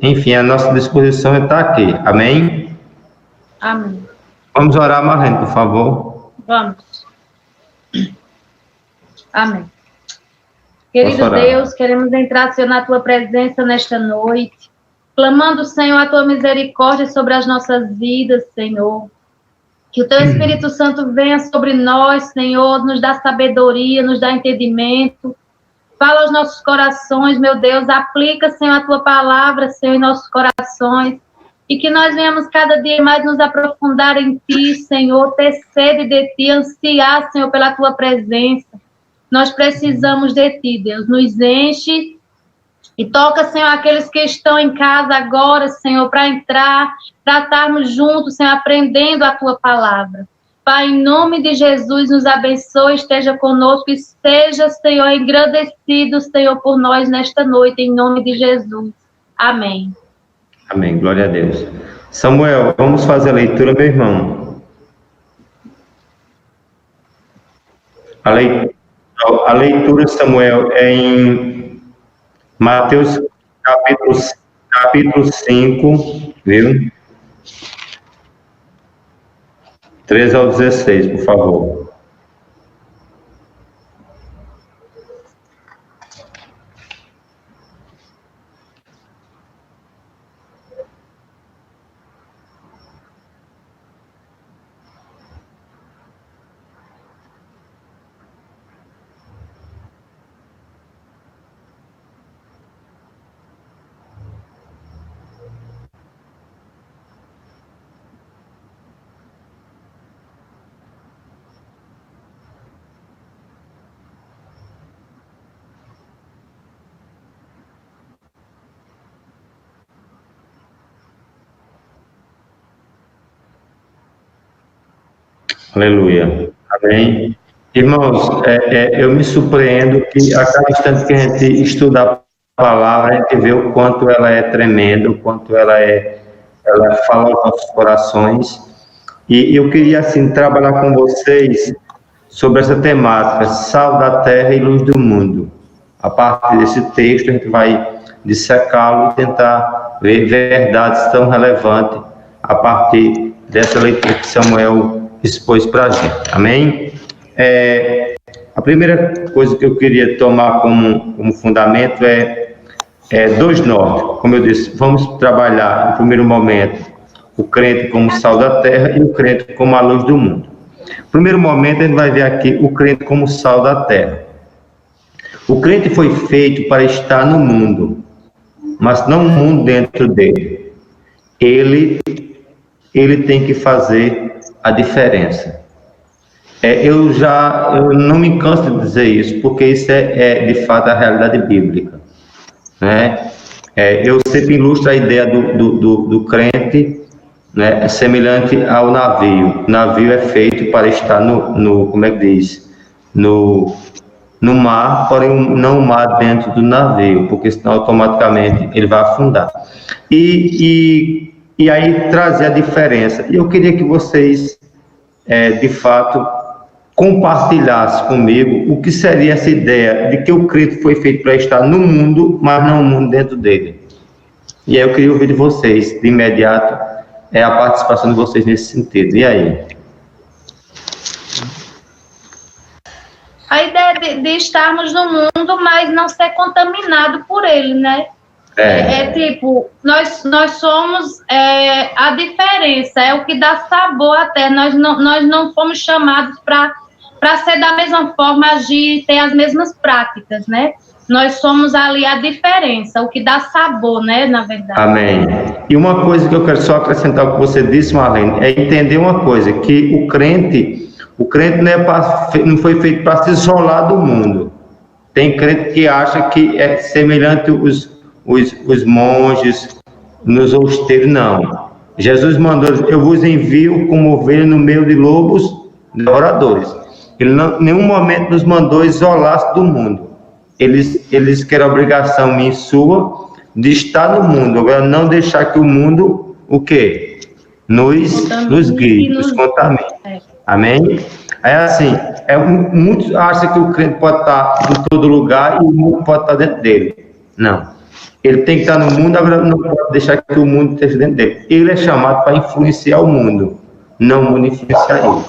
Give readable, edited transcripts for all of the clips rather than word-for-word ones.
enfim, a nossa disposição está aqui. Amém? Amém. Vamos orar, Marlene, por favor. Vamos. Amém. Querido Deus, queremos entrar, Senhor, na Tua presença nesta noite, clamando, Senhor, a Tua misericórdia sobre as nossas vidas, Senhor. Que o Teu Espírito Santo venha sobre nós, Senhor, nos dá sabedoria, nos dá entendimento. Fala aos nossos corações, meu Deus, aplica, Senhor, a Tua palavra, Senhor, em nossos corações. E que nós venhamos cada dia mais nos aprofundar em Ti, Senhor, ter sede de Ti, ansiar, Senhor, pela Tua presença. Nós precisamos de Ti, Deus. Nos enche e toca, Senhor, aqueles que estão em casa agora, Senhor, para entrar, para estarmos juntos, Senhor, aprendendo a Tua palavra. Pai, em nome de Jesus, nos abençoe, esteja conosco e seja, Senhor, engrandecido, Senhor, por nós nesta noite, em nome de Jesus. Amém. Amém, glória a Deus. Samuel, vamos fazer a leitura, meu irmão. A leitura, Samuel, é em Mateus capítulo 5, viu? 13 ao 16, por favor. Aleluia. Amém. Irmãos, eu me surpreendo que a cada instante que a gente estuda a palavra, a gente vê o quanto ela é tremenda, o quanto ela fala aos nossos corações. E eu queria, assim, trabalhar com vocês sobre essa temática, sal da terra e luz do mundo. A partir desse texto, a gente vai dissecá-lo e tentar ver verdades tão relevantes a partir dessa leitura que Samuel expôs para a gente. Amém? A primeira coisa que eu queria tomar como fundamento é dois nortes. Como eu disse, vamos trabalhar, no primeiro momento, o crente como sal da terra e o crente como a luz do mundo. No primeiro momento, a gente vai ver aqui o crente como sal da terra. O crente foi feito para estar no mundo, mas não o mundo dentro dele. Ele tem que fazer a diferença. Eu não me canso de dizer isso, porque isso é de fato a realidade bíblica, né? Eu sempre ilustro a ideia do crente, né, semelhante ao navio. O navio é feito para estar como é que diz? No mar, porém não o mar dentro do navio, porque senão automaticamente ele vai afundar. E aí trazer a diferença. E eu queria que vocês, de fato, compartilhassem comigo o que seria essa ideia de que o crente foi feito para estar no mundo, mas não o mundo dentro dele. E aí eu queria ouvir de vocês, de imediato, a participação de vocês nesse sentido. E aí? A ideia de estarmos no mundo, mas não ser contaminado por ele, né? Tipo, nós somos a diferença, é o que dá sabor até. Nós não fomos chamados para ser da mesma forma, agir, ter as mesmas práticas, né? Nós somos ali a diferença, o que dá sabor, né, na verdade. Amém. E uma coisa que eu quero só acrescentar ao que você disse, Marlene, é entender uma coisa, que o crente não foi feito para se isolar do mundo. Tem crente que acha que é semelhante os monges nos outeiros, não. Jesus mandou, eu vos envio como ovelha no meio de lobos devoradores. Ele em nenhum momento nos mandou isolar-se do mundo. Eles querem a obrigação minha e sua de estar no mundo. Agora, não deixar que o mundo, o quê? Nos guie, nos contamine. Amém? É assim, muitos acham que o crente pode estar em todo lugar e o mundo pode estar dentro dele. Não. Ele tem que estar no mundo, agora não pode deixar que o mundo esteja dentro dele. Ele é chamado para influenciar o mundo, não o mundo influenciar ele.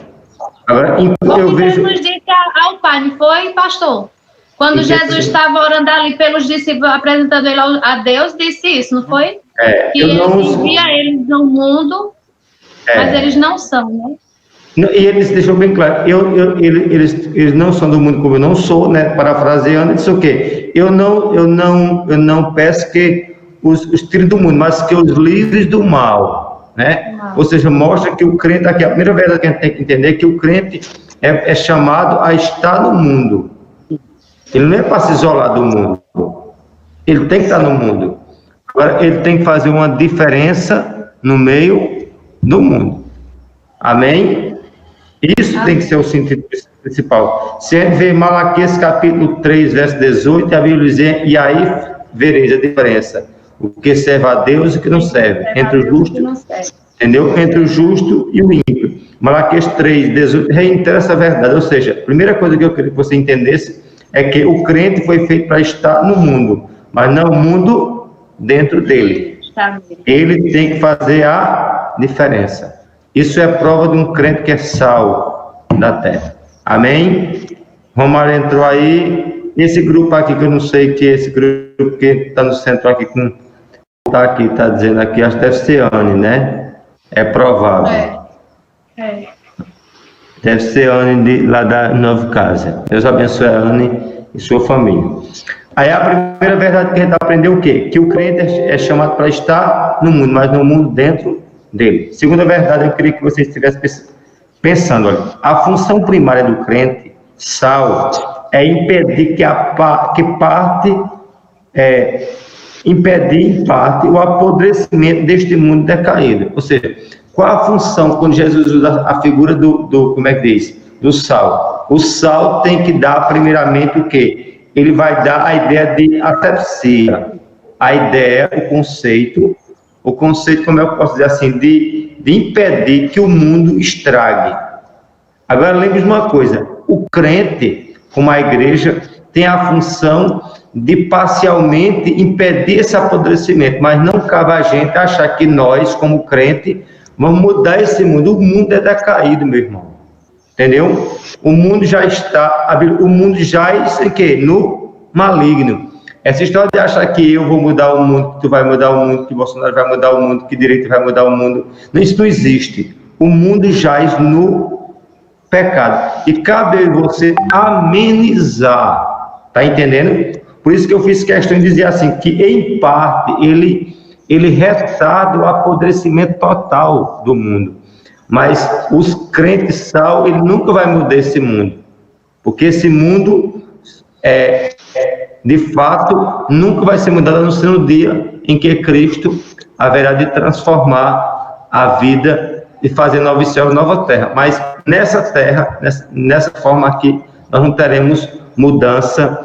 Agora, eu vejo... Jesus disse ao Pai, não foi, pastor? Quando Jesus estava orando ali pelos discípulos, apresentando ele a Deus, disse isso, não foi? Que ele envia eles no mundo, mas eles não são, né? E eles deixou bem claro, eles não são do mundo como eu não sou, né? Parafraseando, disse o quê? Eu não peço que os tirem do mundo, mas que os livres do mal, né? Ou seja, mostra que o crente, aqui, a primeira verdade que a gente tem que entender é que o crente é chamado a estar no mundo. Ele não é para se isolar do mundo, ele tem que estar no mundo. Agora, ele tem que fazer uma diferença no meio do mundo. Amém? Isso tem que ser o sentido principal. Se a gente vê Malaquias capítulo 3, verso 18, a Bíblia diz, e aí vereis a diferença. O que serve a Deus e o que não serve. Entre o justo, entendeu? Entre o justo e o ímpio. Malaquias 3, 18, reitera essa verdade. Ou seja, a primeira coisa que eu queria que você entendesse é que o crente foi feito para estar no mundo, mas não o mundo dentro dele. Ele tem que fazer a diferença. Isso é prova de um crente que é sal da terra. Amém? Romário entrou aí. Esse grupo aqui, que eu não sei que é esse grupo que está no centro aqui, está dizendo aqui, acho que deve ser Anne, né? É provável. Deve ser Anne lá da Nova Casa. Deus abençoe a Anne e sua família. Aí a primeira verdade que a gente aprendeu o quê? Que o crente é chamado para estar no mundo, mas no mundo dentro dele. Segunda verdade, eu queria que vocês estivessem pensando, olha, a função primária do crente, sal, é impedir impedir em parte o apodrecimento deste mundo decaído. Ou seja, qual a função quando Jesus usa a figura como é que diz? Do sal. O sal tem que dar primeiramente o quê? Ele vai dar a ideia de asepsia, a ideia, o conceito, como eu posso dizer assim, de impedir que o mundo estrague. Agora, lembre de uma coisa, o crente, como a igreja, tem a função de parcialmente impedir esse apodrecimento, mas não cabe a gente achar que nós, como crente, vamos mudar esse mundo. O mundo é decaído, meu irmão. Entendeu? O mundo já o quê? No maligno. Essa história de achar que eu vou mudar o mundo, que tu vai mudar o mundo, que Bolsonaro vai mudar o mundo, que direita vai mudar o mundo, isso não existe. O mundo jaz no pecado. E cabe você amenizar. Tá entendendo? Por isso que eu fiz questão de dizer assim, que em parte ele retarda o apodrecimento total do mundo. Mas os crentes sal, ele nunca vai mudar esse mundo. Porque esse mundo, de fato, nunca vai ser mudado, a não ser no dia em que Cristo haverá de transformar a vida e fazer novo céu e nova terra. Mas nessa terra, nessa forma aqui, nós não teremos mudança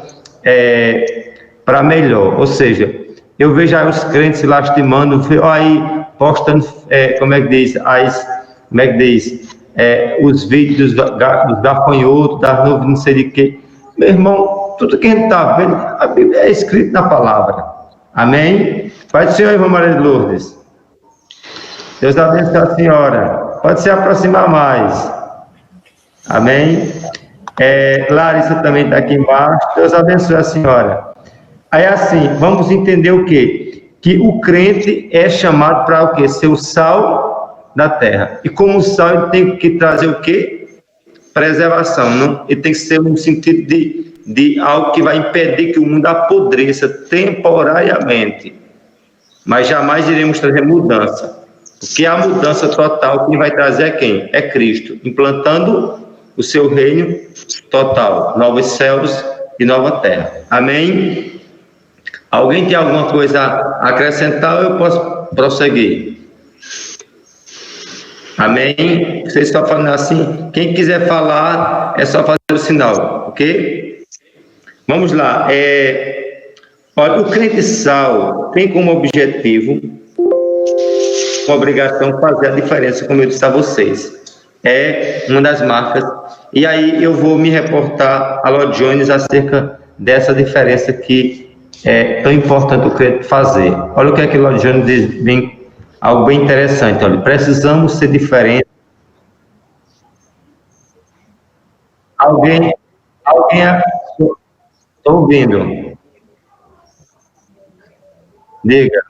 para melhor. Ou seja, eu vejo aí os crentes se lastimando, aí postando, os vídeos dos gafanhotos, das nuvens, não sei de quê. Meu irmão, tudo que a gente está vendo, a Bíblia é escrita na palavra. Amém? Pai do Senhor, irmã Maria de Lourdes. Deus abençoe a senhora. Pode se aproximar mais. Amém? Larissa também está aqui embaixo. Deus abençoe a senhora. Aí assim, vamos entender o quê? Que o crente é chamado para o quê? Ser o sal da terra. E como o sal, ele tem que trazer o quê? Preservação. Não? Ele tem que ser no sentido de algo que vai impedir que o mundo apodreça temporariamente. Mas jamais iremos trazer mudança. Porque a mudança total, quem vai trazer é quem? É Cristo, implantando o seu reino total, novos céus e nova terra. Amém? Alguém tem alguma coisa a acrescentar ou eu posso prosseguir? Amém? Vocês estão falando assim? Quem quiser falar, é só fazer o sinal, ok? Vamos lá. Olha, o crente sal tem como objetivo, uma obrigação, fazer a diferença, como eu disse a vocês. É uma das marcas. E aí eu vou me reportar a Lord Jones acerca dessa diferença que tão importante o crente fazer. Olha o que é que Lloyd Jones diz, algo bem interessante. Olha, precisamos ser diferentes. Alguém, estou ouvindo. Diga.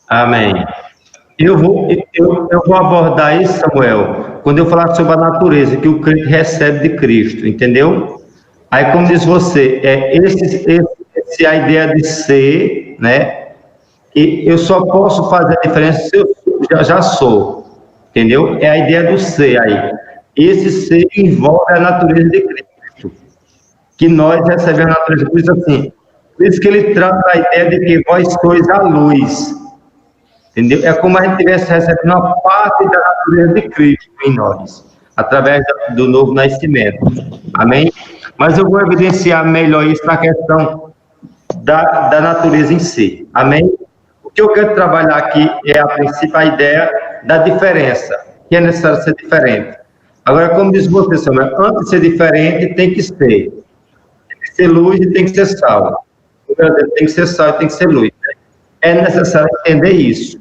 Amém. Eu vou abordar isso, Samuel, quando eu falar sobre a natureza que o crente recebe de Cristo, entendeu? Aí, como diz você, a ideia de ser, né? E eu só posso fazer a diferença se eu já sou, entendeu? É a ideia do ser aí. Esse ser envolve a natureza de Cristo, que nós recebemos a natureza. Por isso que ele trata a ideia de que vós sois a luz, entendeu? É como a gente estivesse recebendo uma parte da natureza de Cristo em nós, através do novo nascimento. Amém? Mas eu vou evidenciar melhor isso na questão da natureza em si. Amém? O que eu quero trabalhar aqui é, a princípio, a ideia da diferença, que é necessário ser diferente. Agora, como diz você, Samuel, antes de ser diferente, tem que ser. Tem que ser luz e tem que ser sal. Tem que ser sal e tem que ser luz. É necessário entender isso.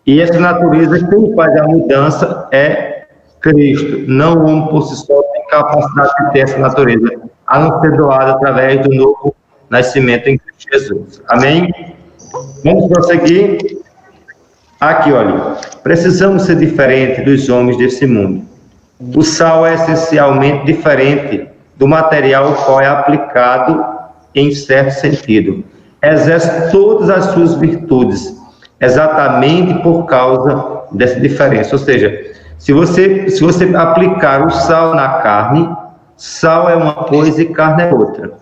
E essa natureza, quem faz a mudança é Cristo. Não o homem por si só tem capacidade de ter essa natureza, a não ser doada através do novo nascimento em Cristo Jesus. Amém? Vamos prosseguir. Aqui, olha. Precisamos ser diferentes dos homens desse mundo. O sal é essencialmente diferente do material ao qual é aplicado em certo sentido. Exerce todas as suas virtudes, exatamente por causa dessa diferença. Ou seja, se você aplicar o sal na carne, sal é uma coisa e carne é outra.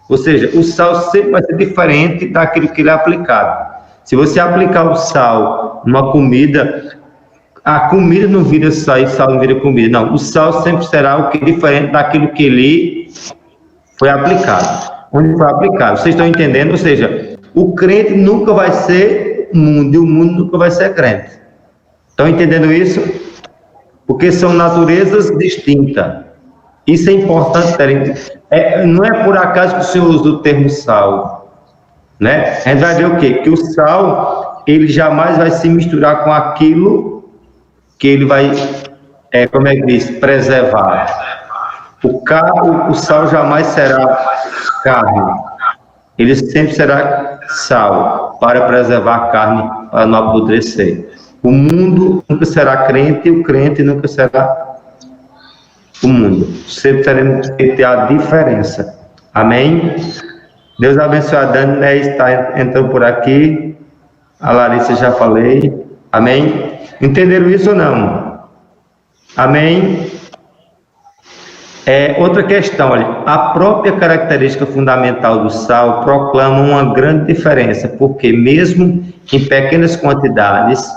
Ou seja, o sal sempre vai ser diferente daquilo que ele é aplicado. Se você aplicar o sal numa comida, a comida não vira sal e sal não vira comida. Não, o sal sempre será o que é diferente daquilo que ele foi aplicado. Onde foi aplicado. Vocês estão entendendo? Ou seja, o crente nunca vai ser mundo e o mundo nunca vai ser crente. Estão entendendo isso? Porque são naturezas distintas. Isso é importante. Não é por acaso que o Senhor usa o termo sal. Né? A gente vai ver o quê? Que o sal, ele jamais vai se misturar com aquilo que ele vai, como é que diz, preservar. O sal jamais será carne. Ele sempre será sal, para preservar a carne, para não apodrecer. O mundo nunca será crente e o crente nunca será o mundo. Sempre teremos que ter a diferença. Amém? Deus abençoe a Dani, né? Está entrando por aqui. A Larissa já falei. Amém? Entenderam isso ou não? Amém? Outra questão, olha, a própria característica fundamental do sal proclama uma grande diferença, porque mesmo em pequenas quantidades,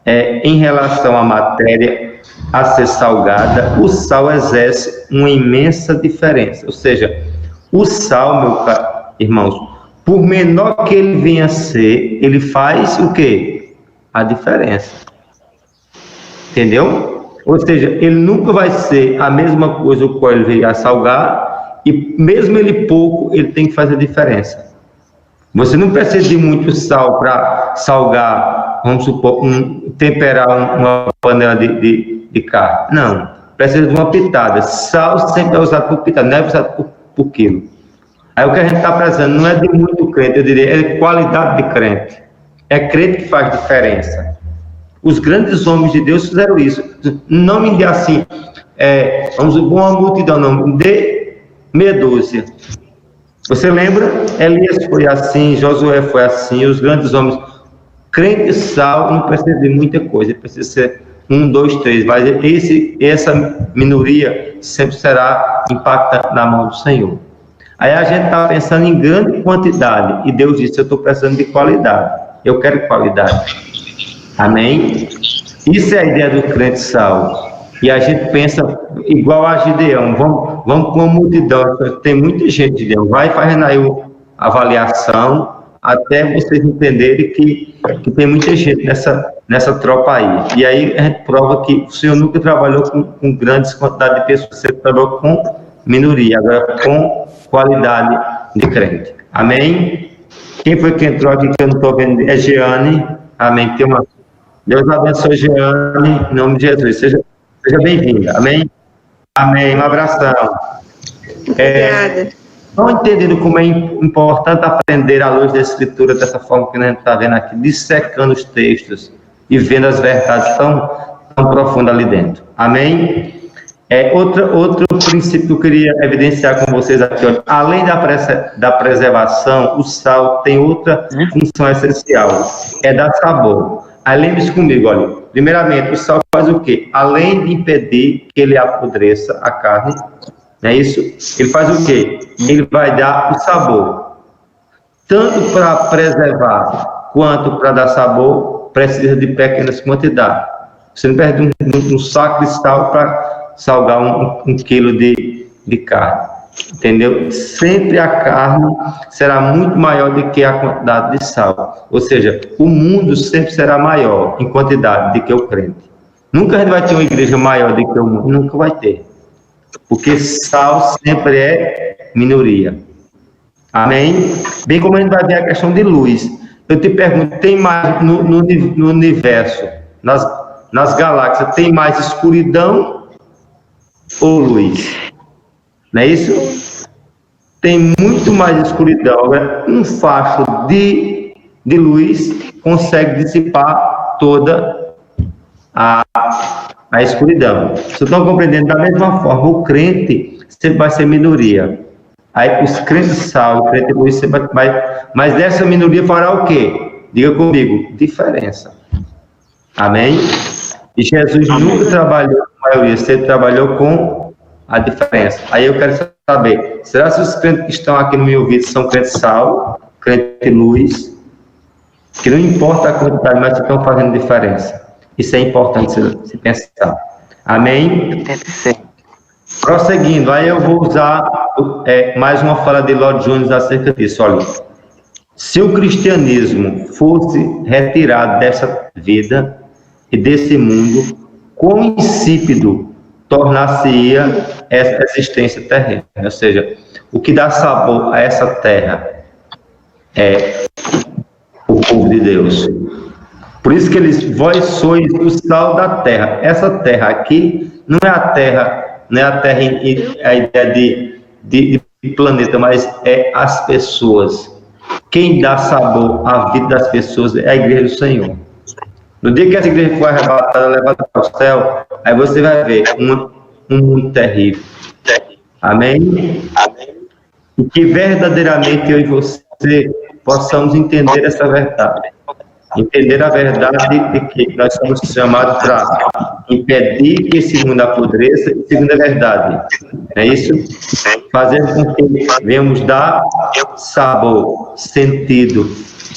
em relação à matéria a ser salgada, o sal exerce uma imensa diferença. Ou seja, o sal, meus irmãos, por menor que ele venha a ser, ele faz o quê? A diferença. Entendeu? Ou seja, ele nunca vai ser a mesma coisa o qual ele veio a salgar, e mesmo ele pouco, ele tem que fazer a diferença. Você não precisa de muito sal para salgar, vamos supor, temperar uma panela de carne. Não, precisa de uma pitada. Sal sempre é usado por pitada, não é usado por quilo. Aí o que a gente está precisando não é de muito crente, eu diria, é qualidade de crente. É crente que faz diferença. Os grandes homens de Deus fizeram isso. Não me dê assim, vamos supor, uma multidão, não, me dê meia dúzia. Você lembra? Elias foi assim, Josué foi assim, os grandes homens. Crente sal não precisa de muita coisa, precisa ser 1, 2, 3, mas essa minoria sempre será impacta na mão do Senhor. Aí a gente está pensando em grande quantidade, e Deus disse, eu estou precisando de qualidade, eu quero qualidade. Amém? Isso é a ideia do crente salvo. E a gente pensa igual a Gideão, vamos com a multidão, tem muita gente, Gideão, vai fazendo aí a avaliação, até vocês entenderem que tem muita gente nessa tropa aí. E aí a gente prova que o Senhor nunca trabalhou com grandes quantidades de pessoas, você trabalhou com minoria, agora com qualidade de crente. Amém? Quem foi que entrou aqui que eu não estou vendo? É Jeane. Amém. Deus abençoe, Jeane, em nome de Jesus. Seja bem-vinda. Amém? Amém. Um abração. Obrigada. Estão entendendo como é importante aprender à luz da Escritura dessa forma que a gente está vendo aqui, dissecando os textos e vendo as verdades tão profundas ali dentro. Amém? Outro princípio que eu queria evidenciar com vocês aqui, olha, além da preservação, o sal tem outra função essencial, é dar sabor. Aí lembre-se comigo, olha, primeiramente, o sal faz o quê? Além de impedir que ele apodreça a carne, não é isso? Ele faz o quê? Ele vai dar o sabor. Tanto para preservar quanto para dar sabor, precisa de pequenas quantidades. Você não perde um saco de sal para salgar um quilo de carne. Entendeu? Sempre a carne será muito maior do que a quantidade de sal. Ou seja, o mundo sempre será maior em quantidade do que o crente. Nunca a gente vai ter uma igreja maior do que o mundo. Nunca vai ter. Porque sal sempre é minoria. Amém? Bem como a gente vai ver a questão de luz. Eu te pergunto, tem mais no universo, nas galáxias, tem mais escuridão ou luz? Não é isso? Tem muito mais escuridão. Agora, um facho de luz consegue dissipar toda a escuridão. Vocês estão compreendendo? Da mesma forma, o crente sempre vai ser minoria. Aí os crentes sal, o crente luz sempre vai... Mas dessa minoria fará o quê? Diga comigo, diferença. Amém? E Jesus nunca trabalhou com a maioria, sempre trabalhou com a diferença. Aí eu quero saber, será que os crentes que estão aqui no meu ouvido são crentes sal, crente luz, que não importa a quantidade, mas estão fazendo diferença? Isso é importante se pensar. Amém? Prosseguindo, aí eu vou usar mais uma fala de Lloyd Jones acerca disso. Olha, se o cristianismo fosse retirado dessa vida e desse mundo, quão insípido tornar-se-ia essa existência terrena? Ou seja, o que dá sabor a essa terra é o povo de Deus. Por isso que vós sois o sal da terra. Essa terra aqui não é a terra a ideia de planeta, mas é as pessoas. Quem dá sabor à vida das pessoas é a igreja do Senhor. No dia que essa igreja for arrebatada, levada para o céu, aí você vai ver um mundo terrível. Amém? E que verdadeiramente eu e você possamos entender essa verdade. Entender a verdade de que nós somos chamados para impedir que esse mundo apodreça, e segunda verdade, é isso? Fazer com que venhamos dar sabor, sentido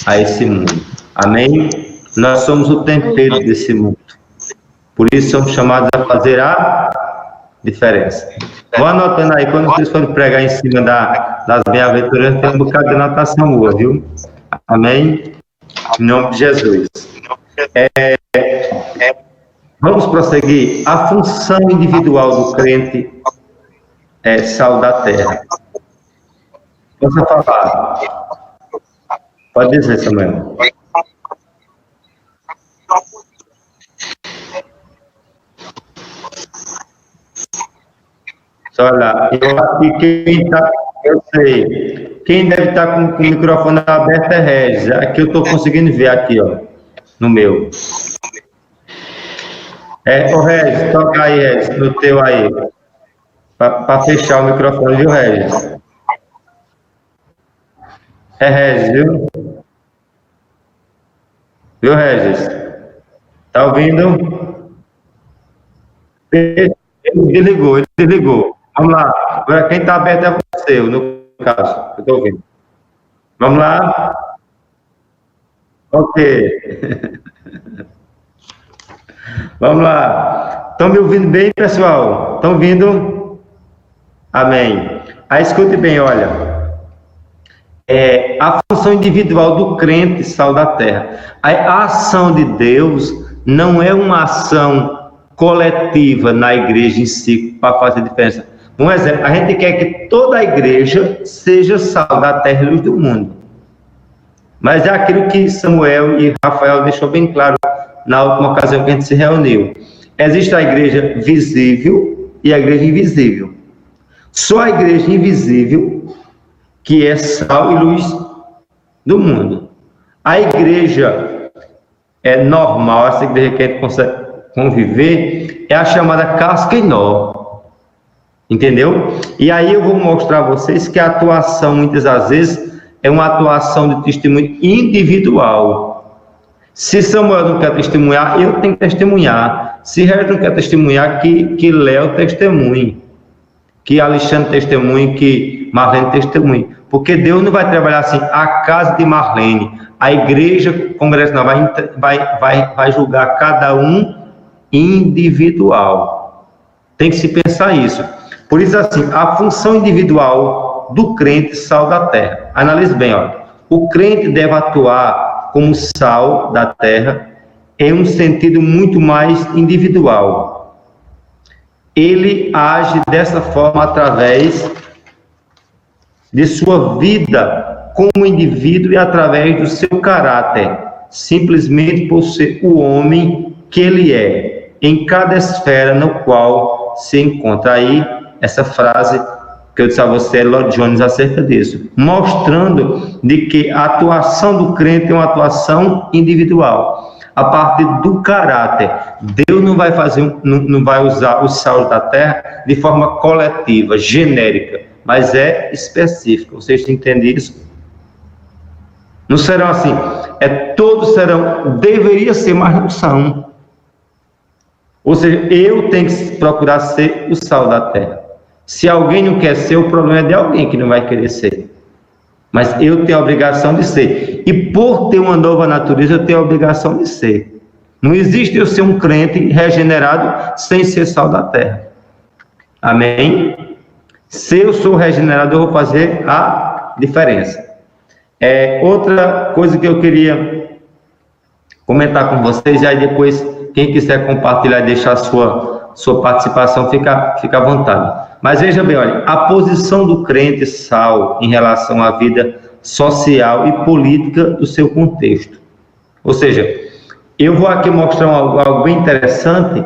a esse mundo. Amém? Nós somos o tempero desse mundo. Por isso somos chamados a fazer a diferença. Vou anotando aí, quando vocês forem pregar em cima das bem-aventuranças, tem um bocado de anotação boa, viu? Amém? Em nome de Jesus. Vamos prosseguir. A função individual do crente é sal da terra. Posso falar? Pode dizer, Samuel. Olha, eu acho que eu sei. Quem deve estar com o microfone aberto é Regis. Aqui eu estou conseguindo ver aqui, ó, no meu. Ô Regis, toca aí, Regis, no teu aí. Para fechar o microfone, viu, Regis? É Regis, viu? Viu, Regis? Tá ouvindo? Ele desligou. Vamos lá. Agora quem está aberto é você, no caso. Eu estou ouvindo. Vamos lá. Ok. Vamos lá. Estão me ouvindo bem, pessoal? Estão ouvindo? Amém. Aí escute bem, olha. A função individual do crente, sal da terra. A ação de Deus não é uma ação coletiva na igreja em si para fazer diferença. Um exemplo, a gente quer que toda a igreja seja sal da terra e luz do mundo. Mas é aquilo que Samuel e Rafael deixou bem claro na última ocasião que a gente se reuniu. Existe a igreja visível e a igreja invisível. Só a igreja invisível que é sal e luz do mundo. A igreja normal, essa igreja que a gente consegue conviver, é a chamada casca e nó. Entendeu? E aí eu vou mostrar a vocês que a atuação, muitas das vezes, é uma atuação de testemunho individual. Se Samuel não quer testemunhar, eu tenho que testemunhar. Se Regis não quer testemunhar, que Léo testemunhe. Que Alexandre testemunhe, que Marlene testemunhe. Porque Deus não vai trabalhar assim, a casa de Marlene, a igreja congregacional vai julgar cada um individual. Tem que se pensar isso. Por isso, assim, a função individual do crente, sal da terra. Analise bem, olha. O crente deve atuar como sal da terra em um sentido muito mais individual. Ele age dessa forma através de sua vida como indivíduo e através do seu caráter, simplesmente por ser o homem que ele é, em cada esfera no qual se encontra. Aí, essa frase que eu disse a você, Lloyd Jones, acerca disso, mostrando de que a atuação do crente é uma atuação individual, a partir do caráter. Deus não vai usar os sal da terra de forma coletiva, genérica, mas é específica. Vocês entendem isso? Não serão assim, todos serão, deveria ser, mas não são. Ou seja, eu tenho que procurar ser o sal da terra. Se alguém não quer ser, o problema é de alguém que não vai querer ser. Mas eu tenho a obrigação de ser. E por ter uma nova natureza, eu tenho a obrigação de ser. Não existe eu ser um crente regenerado sem ser sal da terra. Amém? Se eu sou regenerado, eu vou fazer a diferença. Outra coisa que eu queria comentar com vocês, e aí depois, quem quiser compartilhar e deixar sua participação, fica à vontade. Mas veja bem, olha, a posição do crente sal em relação à vida social e política do seu contexto. Ou seja, eu vou aqui mostrar algo bem interessante,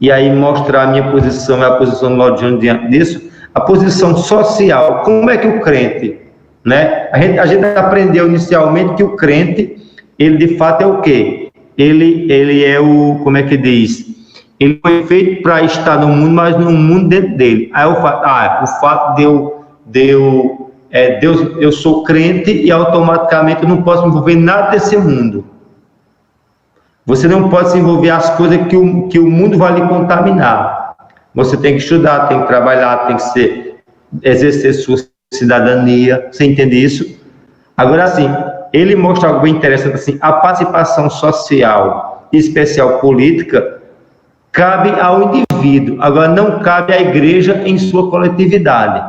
e aí mostrar a minha posição e a posição do Lloyd Jones diante disso. A posição social, como é que o crente, né? A gente aprendeu inicialmente que o crente, ele de fato é o quê? Ele é o, como é que diz? Ele foi feito para estar no mundo, mas no mundo dentro dele. Aí o fato de eu sou crente e automaticamente eu não posso me envolver em nada desse mundo. Você não pode se envolver as coisas que o mundo vai lhe contaminar. Você tem que estudar, tem que trabalhar, tem que exercer sua cidadania. Você entende isso? Agora, assim, ele mostra algo bem interessante, assim, a participação social, em especial política, cabe ao indivíduo. Agora, não cabe à igreja em sua coletividade.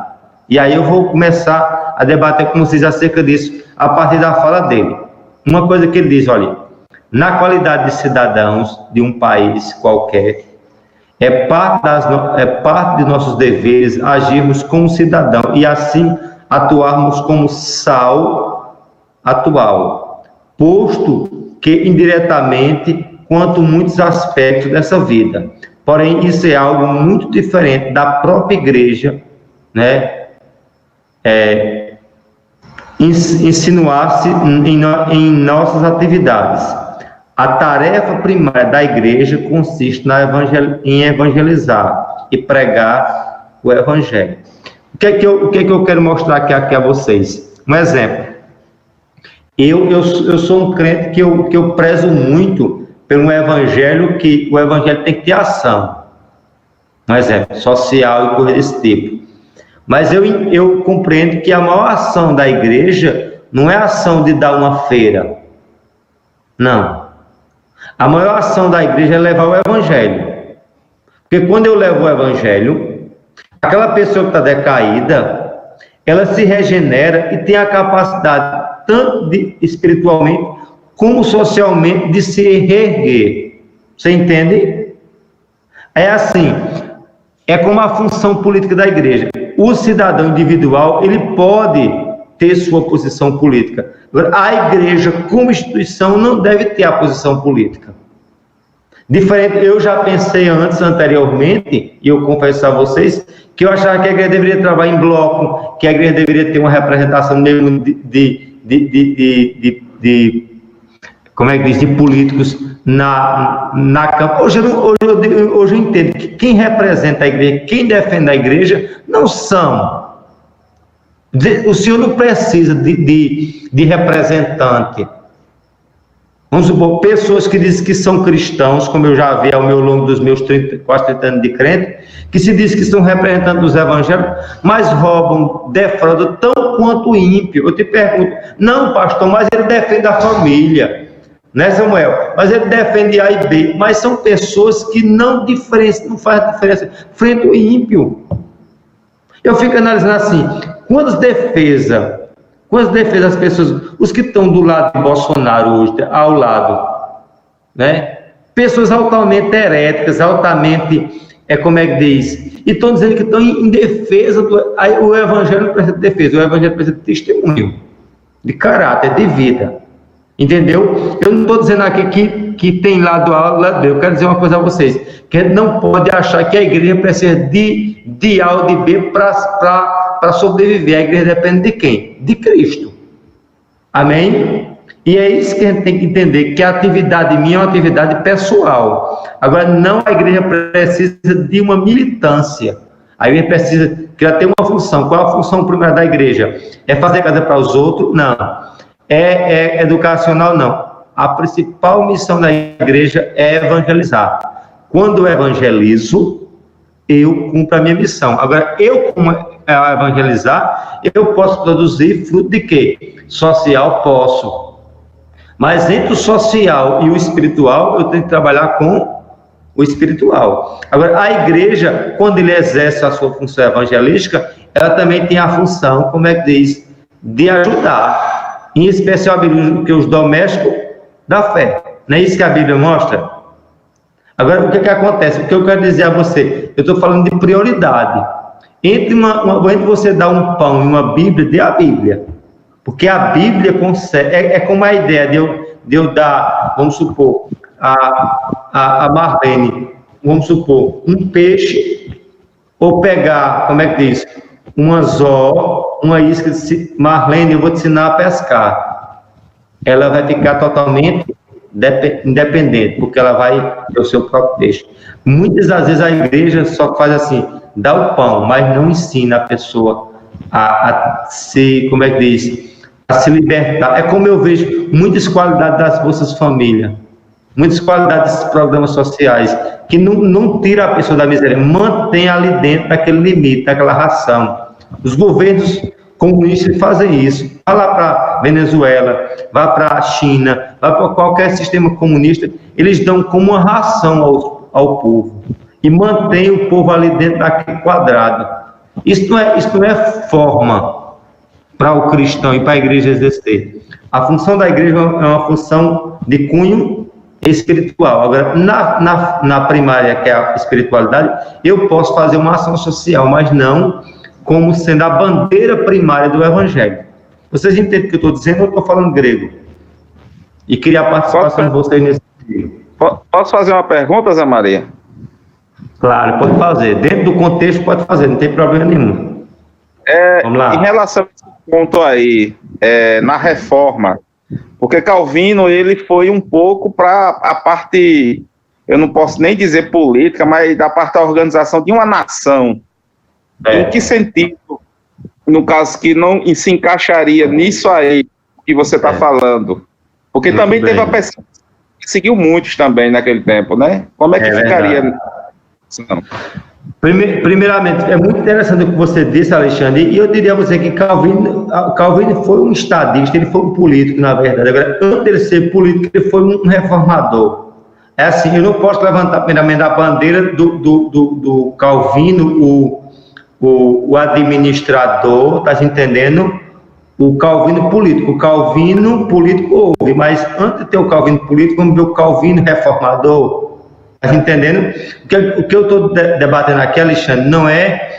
E aí eu vou começar a debater com vocês acerca disso, a partir da fala dele. Uma coisa que ele diz, olha, na qualidade de cidadãos de um país qualquer, é parte de nossos deveres agirmos como cidadão e assim atuarmos como sal atual, posto que indiretamente quanto muitos aspectos dessa vida. Porém, isso é algo muito diferente da própria igreja, né? Insinuar-se em nossas atividades. A tarefa primária da igreja consiste em evangelizar e pregar o evangelho. O que é que eu quero mostrar aqui a vocês? Um exemplo. Eu sou um crente que eu prezo muito pelo evangelho, que o evangelho tem que ter ação. um exemplo, social e coisa desse tipo. Mas eu compreendo que a maior ação da igreja não é a ação de dar uma feira. Não. A maior ação da igreja é levar o evangelho. Porque quando eu levo o evangelho, aquela pessoa que está decaída, ela se regenera e tem a capacidade, tanto espiritualmente como socialmente, de se reerguer. Você entende? É assim, é como a função política da igreja. O cidadão individual, ele pode ter sua posição política. Agora, a igreja, como instituição, não deve ter a posição política. Diferente, eu já pensei anteriormente, e eu confesso a vocês, que eu achava que a igreja deveria trabalhar em bloco, que a igreja deveria ter uma representação mesmo como é que diz, de políticos na campanha. Hoje eu entendo que quem representa a igreja, quem defende a igreja, não são. O senhor não precisa de representante. Vamos supor, pessoas que dizem que são cristãos, como eu já vi ao meu longo dos meus quase 30 anos de crente, que se diz que são representantes dos evangélicos, mas roubam, defraudam tão quanto o ímpio. Eu te pergunto, não, pastor, mas ele defende a família, né, Samuel? Mas ele defende A e B, mas são pessoas que não fazem diferença frente ao ímpio. Eu fico analisando assim, quantas defesas as pessoas, os que estão do lado de Bolsonaro hoje, ao lado, né? Pessoas altamente heréticas, altamente, como é que diz? E estão dizendo que estão em defesa o evangelho não precisa de defesa, o evangelho precisa de testemunho, de caráter, de vida. Entendeu? Eu não estou dizendo aqui que tem lado A, lado B. Eu quero dizer uma coisa a vocês, que não pode achar que a igreja precisa de A ou de B para sobreviver. A igreja depende de quem? De Cristo. Amém? E é isso que a gente tem que entender, que a atividade minha é uma atividade pessoal. Agora, não, a igreja precisa de uma militância. A igreja precisa que ela tenha uma função. Qual é a função primária da igreja? É fazer casa para os outros? Não. É educacional? Não. A principal missão da igreja é evangelizar. Quando eu evangelizo, eu cumpro a minha missão. Agora, eu, como evangelizar, eu posso produzir fruto de quê? Social, posso. Mas entre o social e o espiritual, eu tenho que trabalhar com o espiritual. Agora, a igreja, quando ele exerce a sua função evangelística, ela também tem a função, como é que diz, de ajudar. Em especial a Bíblia, que os domésticos da fé. Não é isso que a Bíblia mostra? Agora, o que acontece? O que eu quero dizer a você? Eu estou falando de prioridade. Entre você dar um pão e uma Bíblia, dê a Bíblia. Porque a Bíblia consegue... É como a ideia de eu dar, vamos supor, a Marlene, vamos supor, um peixe, ou pegar, como é que diz? Um anzol, uma isca de Marlene, eu vou te ensinar a pescar. Ela vai ficar totalmente independente, porque ela vai ter o seu próprio peixe. Muitas das vezes a igreja só faz assim, dá o pão, mas não ensina a pessoa a se, como é que diz, a se libertar. É como eu vejo muitas qualidades das Bolsas Família, muitas qualidades desses programas sociais, que não tira a pessoa da miséria, mantém ali dentro daquele limite, daquela ração. Os governos comunistas fazem isso. Vá lá para Venezuela, vá para a China, vá para qualquer sistema comunista, eles dão como uma ração ao povo e mantém o povo ali dentro daquele quadrado. Isso não é forma para o cristão e para a igreja exercer. A função da igreja é uma função de cunho espiritual. Agora, na primária, que é a espiritualidade, eu posso fazer uma ação social, mas não como sendo a bandeira primária do evangelho. Vocês entendem o que eu estou dizendo? Eu estou falando grego. E queria a participação de vocês nesse vídeo. Posso fazer uma pergunta, Zé Maria? Claro, pode fazer. Dentro do contexto, pode fazer, não tem problema nenhum. Vamos lá. Em relação a esse ponto aí, na reforma, porque Calvino, ele foi um pouco para a parte, eu não posso nem dizer política, mas da parte da organização de uma nação. Em que sentido, no caso, que não se encaixaria nisso aí que você está falando? Porque muito também bem. Teve a pesquisa que seguiu muitos também naquele tempo, né? Como é que ficaria? Primeiramente, é muito interessante o que você disse, Alexandre, e eu diria a você que Calvino foi um estadista, ele foi um político, na verdade. Agora, antes de ele ser político, ele foi um reformador. É assim, eu não posso levantar primeiramente a bandeira do Calvino, o administrador, tá entendendo? O Calvino político. O Calvino político houve, mas antes de ter o Calvino político, vamos ver o Calvino reformador. Está entendendo? O que eu estou debatendo aqui, Alexandre, não é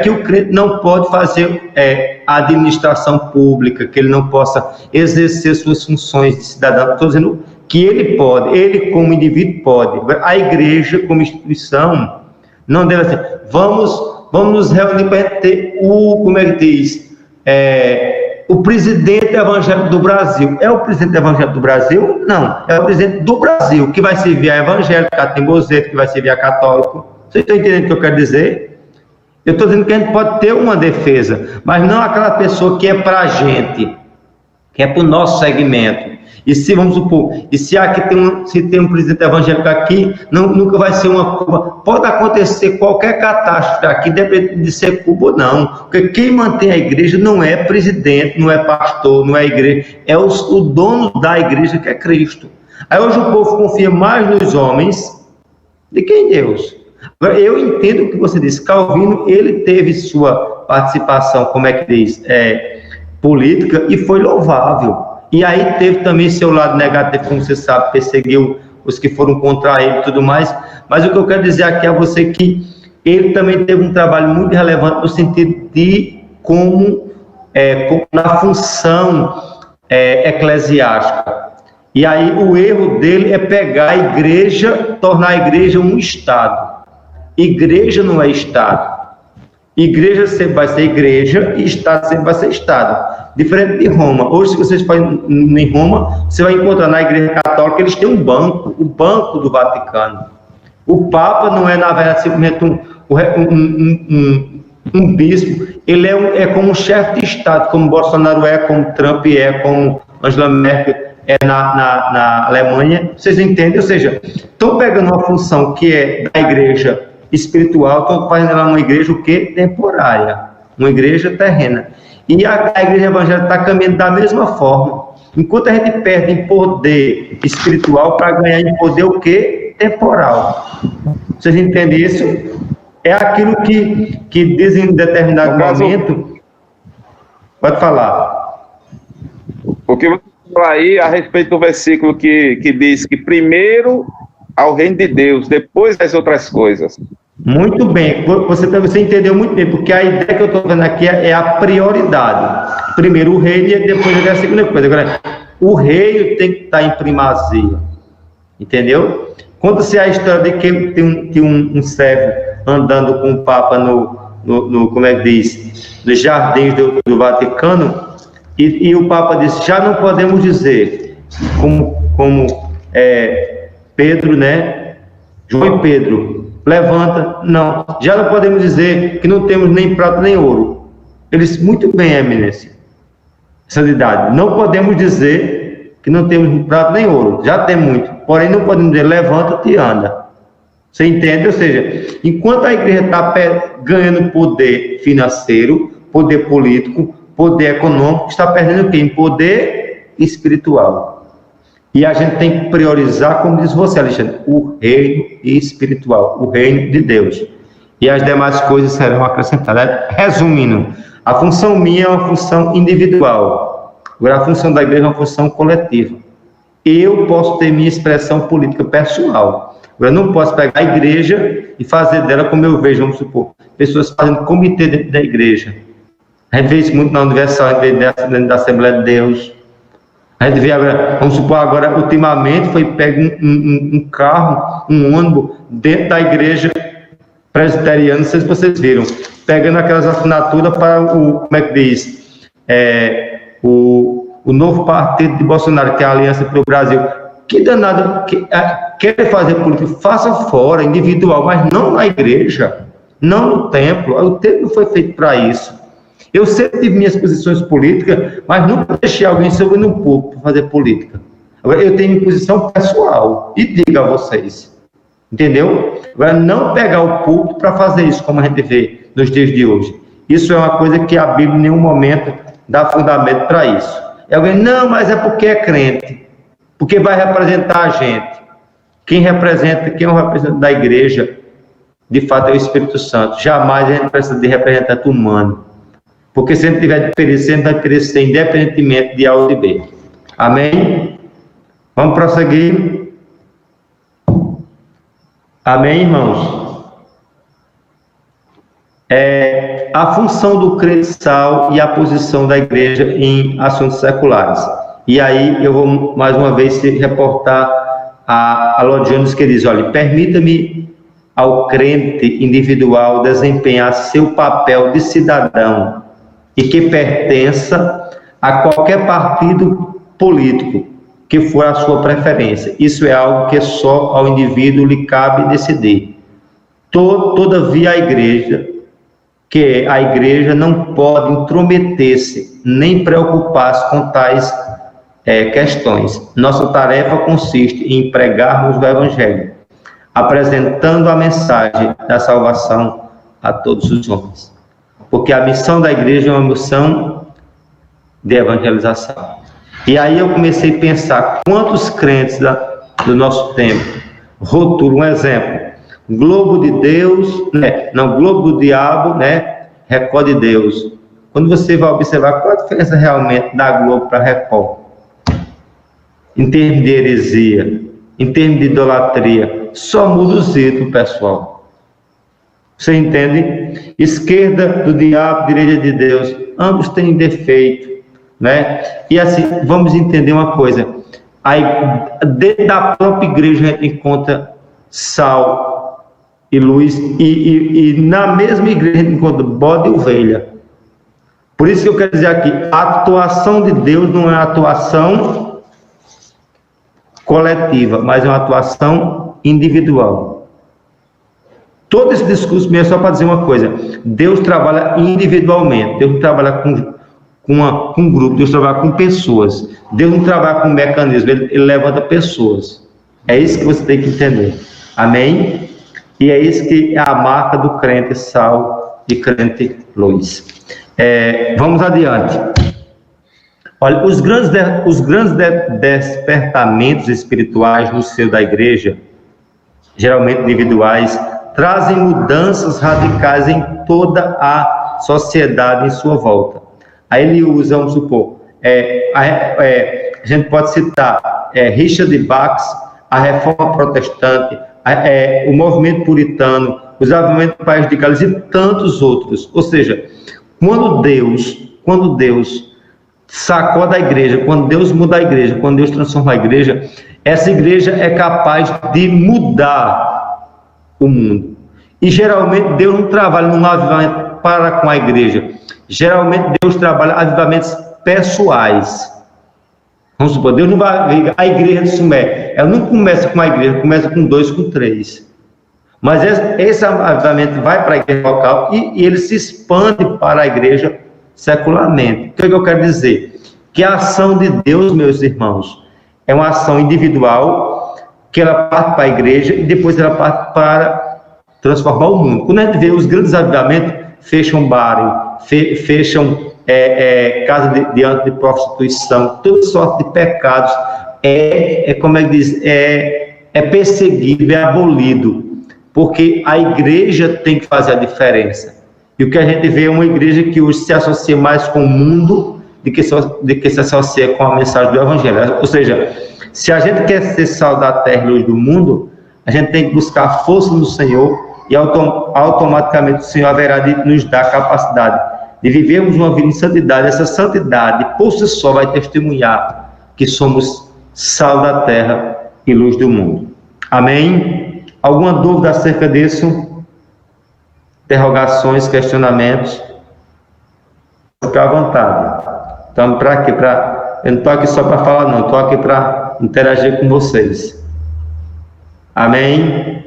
que o crente não pode fazer administração pública, que ele não possa exercer suas funções de cidadão. Estou dizendo que ele pode, ele como indivíduo pode. A igreja como instituição não deve ser. Vamos nos reunir para ter como é que diz? O presidente evangélico do Brasil. É o presidente evangélico do Brasil? Não. É o presidente do Brasil, que vai servir a evangélico, que vai servir a católico. Vocês estão entendendo o que eu quero dizer? Eu estou dizendo que a gente pode ter uma defesa, mas não aquela pessoa que é para a gente, que é para o nosso segmento. E se, vamos supor, se aqui tem um presidente evangélico aqui, nunca vai ser uma Cuba. Pode acontecer qualquer catástrofe aqui, depende de ser Cuba ou não. Porque quem mantém a igreja não é presidente, não é pastor, não é igreja, é o dono da igreja, que é Cristo. Aí hoje o povo confia mais nos homens do que em Deus. Agora, eu entendo o que você disse. Calvino, ele teve sua participação, como é que diz, política, e foi louvável. E aí teve também seu lado negativo, como você sabe, perseguiu os que foram contra ele e tudo mais. Mas o que eu quero dizer aqui a você é que ele também teve um trabalho muito relevante no sentido de como na função eclesiástica. E aí o erro dele é pegar a igreja, tornar a igreja um Estado. Igreja não é Estado. Igreja sempre vai ser igreja e Estado sempre vai ser Estado. Diferente de Roma. Hoje, se vocês forem em Roma, você vai encontrar na igreja católica, eles têm um banco, o Banco do Vaticano. O Papa não é, na verdade, simplesmente um bispo, ele é como um chefe de Estado, como Bolsonaro é, como Trump é, como Angela Merkel é na Alemanha. Vocês entendem? Ou seja, estão pegando uma função que é da igreja espiritual, estão fazendo ela uma igreja o quê? Temporária, uma igreja terrena. E a igreja evangélica está caminhando da mesma forma. Enquanto a gente perde em poder espiritual para ganhar em poder o quê? Temporal. Vocês entendem isso? É aquilo que dizem em determinado momento. Pode falar. O que você fala aí a respeito do versículo que diz que primeiro ao reino de Deus, depois das outras coisas. Muito bem, você entendeu muito bem, porque a ideia que eu estou vendo aqui é a prioridade. Primeiro o reino e depois a segunda coisa. Agora, o reino tem que estar em primazia, entendeu? Conta-se a história de que tem um servo andando com o Papa no como é que diz, nos jardins do Vaticano, e o Papa disse, já não podemos dizer, como Pedro, né? João e Pedro, levanta, não, já não podemos dizer que não temos nem prata nem ouro. Eles, muito bem, eminência, santidade, não podemos dizer que não temos prata nem ouro, já tem muito, porém não podemos dizer, levanta-te e anda. Você entende? Ou seja, enquanto a igreja está ganhando poder financeiro, poder político, poder econômico, está perdendo o quê? Em poder espiritual. E a gente tem que priorizar, como diz você, Alexandre, o reino espiritual, o reino de Deus. E as demais coisas serão acrescentadas. Resumindo, a função minha é uma função individual. Agora, a função da igreja é uma função coletiva. Eu posso ter minha expressão política pessoal. Agora, eu não posso pegar a igreja e fazer dela como eu vejo, vamos supor, pessoas fazendo comitê dentro da igreja. A gente vê isso muito na Universal, a gente vê dentro da Assembleia de Deus. A gente vê agora, vamos supor, agora, ultimamente, foi pego um carro, um ônibus, dentro da igreja presbiteriana, não sei se vocês viram, pegando aquelas assinaturas para como é que diz, o novo partido de Bolsonaro, que é a Aliança pelo Brasil. Que danado, quer fazer política, faça fora, individual, mas não na igreja, não no templo. O templo não foi feito para isso. Eu sempre tive minhas posições políticas, mas nunca deixei alguém subir no púlpito para fazer política. Agora, eu tenho minha posição pessoal, e digo a vocês, entendeu? Agora, não pegar o púlpito para fazer isso, como a gente vê nos dias de hoje. Isso é uma coisa que a Bíblia em nenhum momento dá fundamento para isso. E alguém, não, mas é porque é crente, porque vai representar a gente. Quem é o representante da igreja, de fato, é o Espírito Santo. Jamais a gente precisa de representante humano. Porque se a gente tiver diferença, a gente vai crescer independentemente de A ou de B. Amém? Vamos prosseguir. Amém, irmãos? A função do crente-sal e a posição da igreja em assuntos seculares. E aí eu vou, mais uma vez, reportar a Lord Jones, que diz, olha, permita-me ao crente individual desempenhar seu papel de cidadão e que pertença a qualquer partido político que for a sua preferência. Isso é algo que só ao indivíduo lhe cabe decidir. Todavia, a igreja não pode intrometer-se nem preocupar-se com tais questões. Nossa tarefa consiste em pregarmos o Evangelho, apresentando a mensagem da salvação a todos os homens. Porque a missão da igreja é uma missão de evangelização. E aí eu comecei a pensar quantos crentes do nosso tempo rotulam um exemplo. Globo de Deus, Globo do Diabo, Record de Deus. Quando você vai observar qual a diferença realmente da Globo para Record, em termos de heresia, em termos de idolatria, só muda o título, pessoal. Você entende? Esquerda do diabo, direita de Deus, ambos têm defeito. E assim, vamos entender uma coisa, aí, dentro da própria igreja a gente encontra sal e luz, e na mesma igreja a gente encontra bode e ovelha. Por isso que eu quero dizer aqui, a atuação de Deus não é uma atuação coletiva, mas é uma atuação individual. Todo esse discurso mesmo é só para dizer uma coisa, Deus trabalha individualmente, Deus não trabalha com um grupo, Deus trabalha com pessoas. Deus não trabalha com mecanismo, ele levanta pessoas. É isso que você tem que entender. Amém? E é isso que é a marca do crente sal e crente luz. Vamos adiante. Olha, os grandes despertamentos espirituais no seio da igreja, geralmente individuais, trazem mudanças radicais em toda a sociedade em sua volta. Aí ele usa, vamos supor, a gente pode citar Richard Bach, a Reforma Protestante, o movimento puritano, os avivamentos do País de Gales e tantos outros. Ou seja, quando Deus sacode a igreja, quando Deus muda a igreja, quando Deus transforma a igreja, essa igreja é capaz de mudar o mundo. E geralmente Deus não trabalha num avivamento para com a igreja. Geralmente Deus trabalha avivamentos pessoais. Vamos supor, Deus não vai ver a igreja de Sumé. Ela não começa com a igreja, começa com 2, com 3. Mas esse avivamento vai para a igreja local e ele se expande para a igreja secularmente. O que eu quero dizer? Que a ação de Deus, meus irmãos, é uma ação individual, que ela parte para a igreja e depois ela parte para transformar o mundo. Quando a gente vê os grandes avivamentos, fecham bares, fecham casa de prostituição, toda sorte de pecados, como ele diz, é perseguido, é abolido, porque a igreja tem que fazer a diferença. E o que a gente vê é uma igreja que hoje se associa mais com o mundo do que se associa com a mensagem do Evangelho. Ou seja, se a gente quer ser sal da terra e luz do mundo, a gente tem que buscar força no Senhor e automaticamente o Senhor haverá de nos dar a capacidade de vivermos uma vida em santidade. Essa santidade, por si só, vai testemunhar que somos sal da terra e luz do mundo. Amém? Alguma dúvida acerca disso? Interrogações, questionamentos? Fique à vontade. Estamos para aqui, eu não estou aqui só para falar, não. Estou aqui para interagir com vocês. Amém?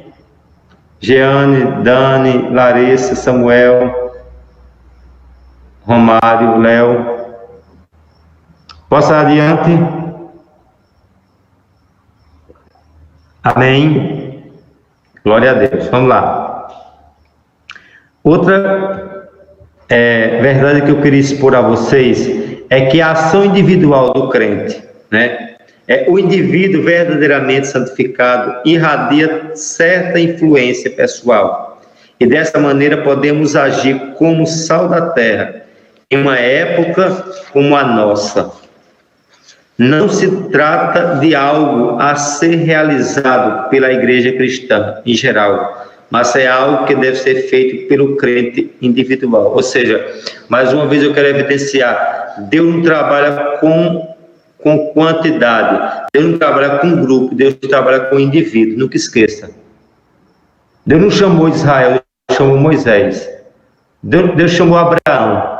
Jeane, Dani, Larissa, Samuel, Romário, Léo. Posso adiante? Amém? Glória a Deus. Vamos lá. Outra verdade que eu queria expor a vocês é que a ação individual do crente, né? O indivíduo verdadeiramente santificado irradia certa influência pessoal. E dessa maneira podemos agir como sal da terra, em uma época como a nossa. Não se trata de algo a ser realizado pela igreja cristã em geral, mas é algo que deve ser feito pelo crente individual. Ou seja, mais uma vez eu quero evidenciar, Deus não trabalha com quantidade, Deus não trabalha com grupo, Deus trabalha com indivíduo, nunca esqueça. Deus não chamou Israel, Deus chamou Moisés. Deus chamou Abraão.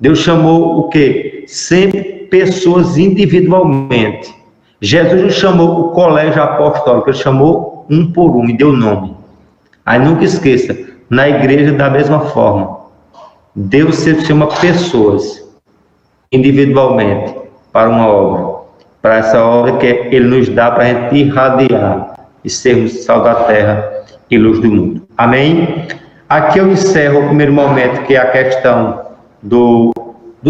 Deus chamou o quê? Sempre pessoas individualmente. Jesus não chamou o colégio apostólico, ele chamou um por um e deu nome. Aí nunca esqueça, na igreja da mesma forma, Deus sempre chama pessoas individualmente para uma obra, para essa obra que Ele nos dá para a gente irradiar e sermos sal da terra e luz do mundo. Amém? Aqui eu encerro o primeiro momento, que é a questão do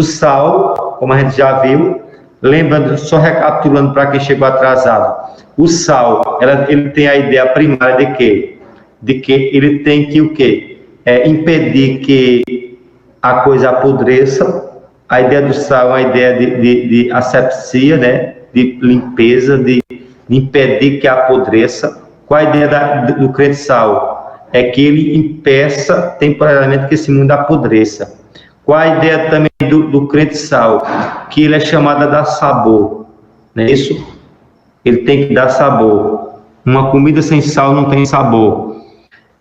sal, como a gente já viu. Lembrando, só recapitulando para quem chegou atrasado, o sal, ele tem a ideia primária de quê? De que ele tem que o quê? Impedir que a coisa apodreça. A ideia do sal é uma ideia de asepsia, né? De limpeza, de impedir que apodreça. Qual a ideia do crente sal? É que ele impeça temporariamente que esse mundo apodreça. Qual a ideia também do crente sal? Que ele é chamado a dar sabor, não é isso? Ele tem que dar sabor. Uma comida sem sal não tem sabor.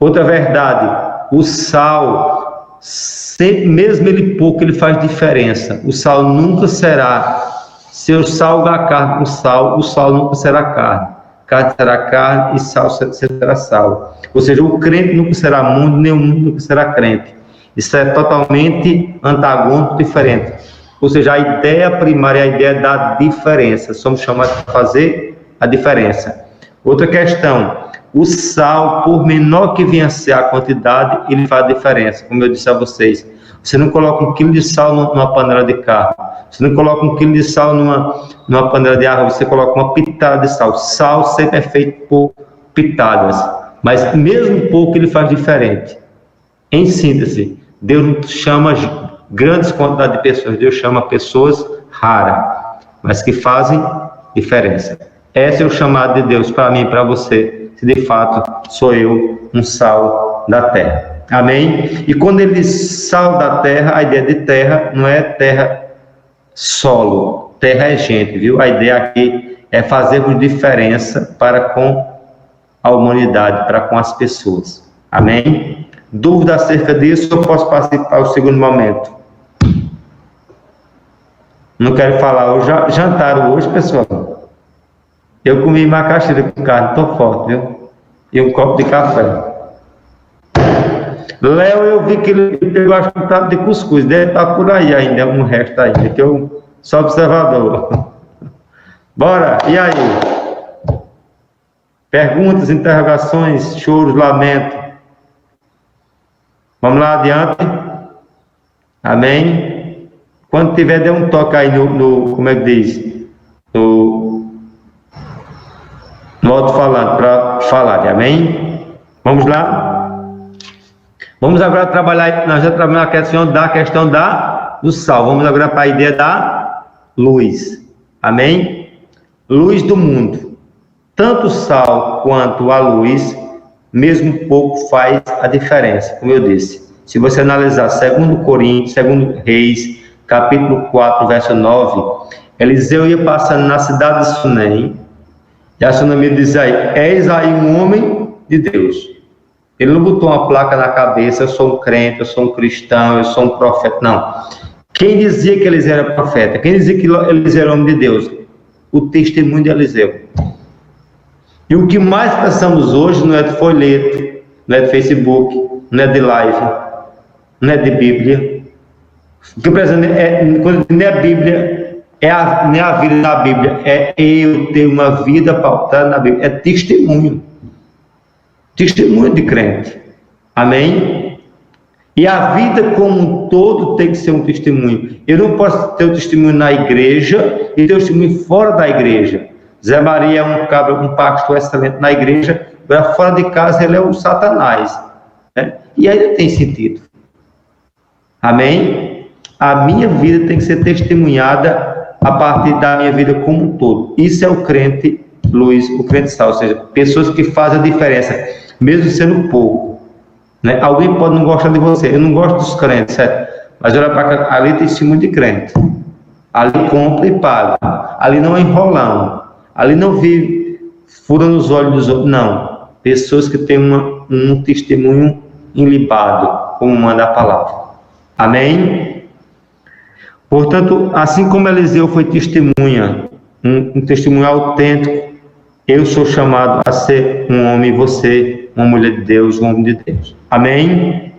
Outra verdade, o sal, sempre, mesmo ele pouco, ele faz diferença. O sal nunca será, se eu salgar a carne com sal, o sal nunca será carne. Carne será carne e sal será sal. Ou seja, o crente nunca será mundo, nem o mundo nunca será crente. Isso é totalmente antagônico, diferente. Ou seja, a ideia primária é a ideia da diferença. Somos chamados para fazer a diferença. Outra questão, o sal, por menor que venha a ser a quantidade, ele faz a diferença. Como eu disse a vocês, você não coloca 1 quilo de sal numa panela de carne. Você não coloca 1 quilo de sal numa panela de arroz. Você coloca uma pitada de sal. Sal sempre é feito por pitadas. Mas mesmo pouco ele faz diferente. Em síntese, Deus não chama grandes quantidades de pessoas, Deus chama pessoas raras, mas que fazem diferença. Esse é o chamado de Deus para mim e para você, se de fato sou eu um sal da terra. Amém? E quando ele diz sal da terra, a ideia de terra não é terra solo, terra é gente, viu? A ideia aqui é fazermos diferença para com a humanidade, para com as pessoas. Amém? Dúvida acerca disso, eu posso passar para o segundo momento. Não quero falar, hoje jantaram hoje, pessoal. Eu comi macaxeira com carne, estou forte, viu? E um copo de café. Léo, eu vi que ele pegou acho que um prato de cuscuz, deve estar por aí ainda, um resto ainda, que eu sou observador. Bora, e aí? Perguntas, interrogações, choros, lamento. Vamos lá adiante. Amém? Quando tiver, dê um toque aí no como é que diz? No alto-falante, para falar, amém? Vamos lá? Vamos agora trabalhar, nós já trabalhamos a questão do sal. Vamos agora para a ideia da luz. Amém? Luz do mundo. Tanto o sal quanto a luz, mesmo pouco faz a diferença, como eu disse. Se você analisar 2 Coríntios, 2 Reis, capítulo 4, verso 9, Eliseu ia passando na cidade de Sunem, e a Sunamita diz aí, eis aí um homem de Deus. Ele não botou uma placa na cabeça, eu sou um crente, eu sou um cristão, eu sou um profeta, não. Quem dizia que Eliseu era profeta? Quem dizia que Eliseu era homem de Deus? O testemunho de Eliseu. E o que mais passamos hoje não é de folheto, não é de Facebook, não é de live, não é de Bíblia. O que precisa quando não é a Bíblia, nem a vida da Bíblia, é eu ter uma vida pautada na Bíblia, é testemunho. Testemunho de crente. Amém? E a vida como um todo tem que ser um testemunho. Eu não posso ter o testemunho na igreja e ter o testemunho fora da igreja. Zé Maria é um pastor excelente na igreja, agora fora de casa ele é o Satanás. Né? E aí não tem sentido. Amém? A minha vida tem que ser testemunhada a partir da minha vida como um todo. Isso é o crente luz, o crente sal, ou seja, pessoas que fazem a diferença, mesmo sendo pouco. Né? Alguém pode não gostar de você, eu não gosto dos crentes, certo? Mas olha para cá, ali tem testemunho de crente. Ali compra e paga. Ali não é enrolão. Ali não vive furando os olhos dos outros. Não. Pessoas que têm um testemunho ilibado, como manda a palavra. Amém? Portanto, assim como Eliseu foi testemunha, um testemunho autêntico, eu sou chamado a ser um homem, você, uma mulher de Deus, um homem de Deus. Amém?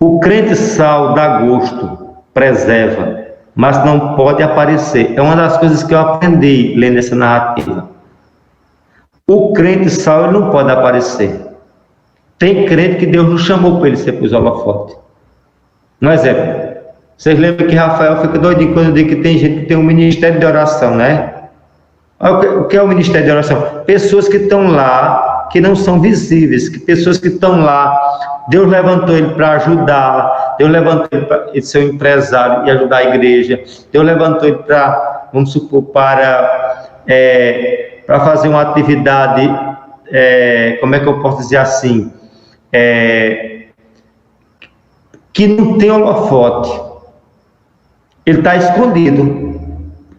O crente sal dá gosto, preserva, mas não pode aparecer. É uma das coisas que eu aprendi lendo essa narrativa. O crente sal ele não pode aparecer. Tem crente que Deus não chamou para ele ser pros holofotes. Um exemplo. Vocês lembram que Rafael fica doidinho quando eu digo que tem gente que tem um ministério de oração, né? O que é o ministério de oração? Pessoas que estão lá, que não são visíveis, que pessoas que estão lá, Deus levantou ele para ajudar, Deus levantou ele para ser um empresário e ajudar a igreja, Deus levantou ele para, vamos supor, para fazer uma atividade, como é que eu posso dizer assim, que não tem holofote. Ele está escondido,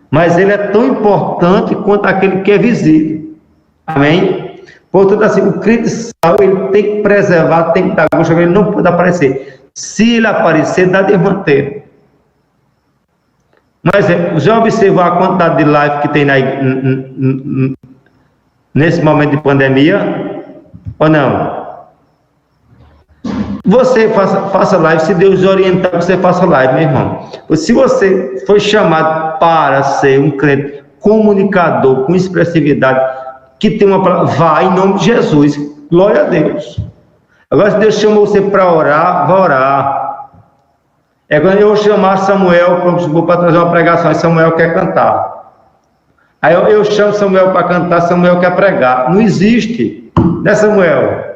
mas ele é tão importante quanto aquele que é visível. Amém? Portanto, assim, o crente sal, ele tem que preservar, tem que dar gosto, ele não pode aparecer. Se ele aparecer, dá desmanteiro. Mas já observou a quantidade de live que tem nesse momento de pandemia? Ou não? Você faça live, se Deus orientar, você faça live, meu irmão. Se você foi chamado para ser um crente comunicador, com expressividade, que tem uma palavra, vá em nome de Jesus, glória a Deus. Agora, se Deus chamou você para orar, vá orar. É quando eu chamar Samuel para trazer uma pregação, e Samuel quer cantar. Aí eu chamo Samuel para cantar, Samuel quer pregar. Não existe, né, Samuel?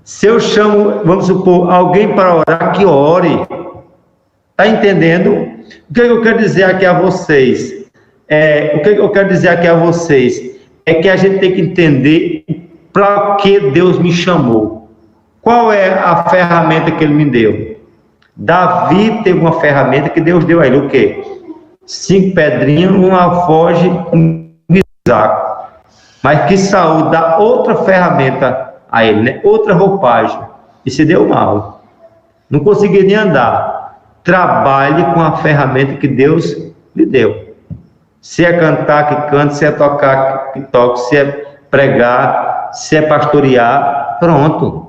Se eu chamo, vamos supor, alguém para orar, que ore. Está entendendo? O que eu quero dizer aqui a vocês? O que eu quero dizer aqui a vocês é que a gente tem que entender para que Deus me chamou. Qual é a ferramenta que Ele me deu? Davi teve uma ferramenta que Deus deu a ele. O quê? 5 pedrinhas, uma alforge, um bisaco. Mas que Saul dá outra ferramenta a ele, né? Outra roupagem, e se deu mal, não conseguia nem andar. Trabalhe com a ferramenta que Deus lhe deu. Se é cantar, que cante, se é tocar, que toque, se é pregar, se é pastorear, pronto.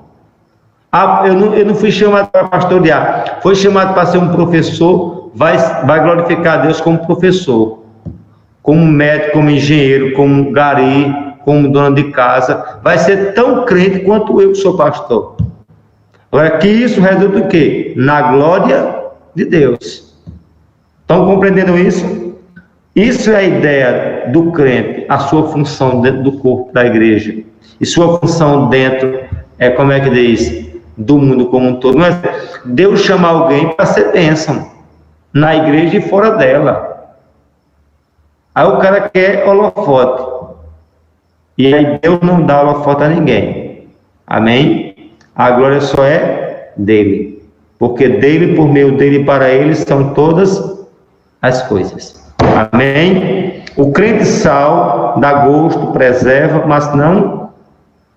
Eu não fui chamado para pastorear, foi chamado para ser um professor, vai glorificar a Deus como professor, como médico, como engenheiro, como gari, como dona de casa, vai ser tão crente quanto eu que sou pastor. Agora, que isso resulta o quê? Na glória de Deus. Estão compreendendo isso? Isso é a ideia do crente, a sua função dentro do corpo da igreja. E sua função dentro, como é que diz? Do mundo como um todo. Não é Deus chama alguém para ser bênção, na igreja e fora dela. Aí o cara quer holofote. E aí Deus não dá holofote a ninguém. Amém? A glória só é dele. Porque dele, por meio dele e para ele são todas as coisas. Amém? O crente sal dá gosto, preserva, mas não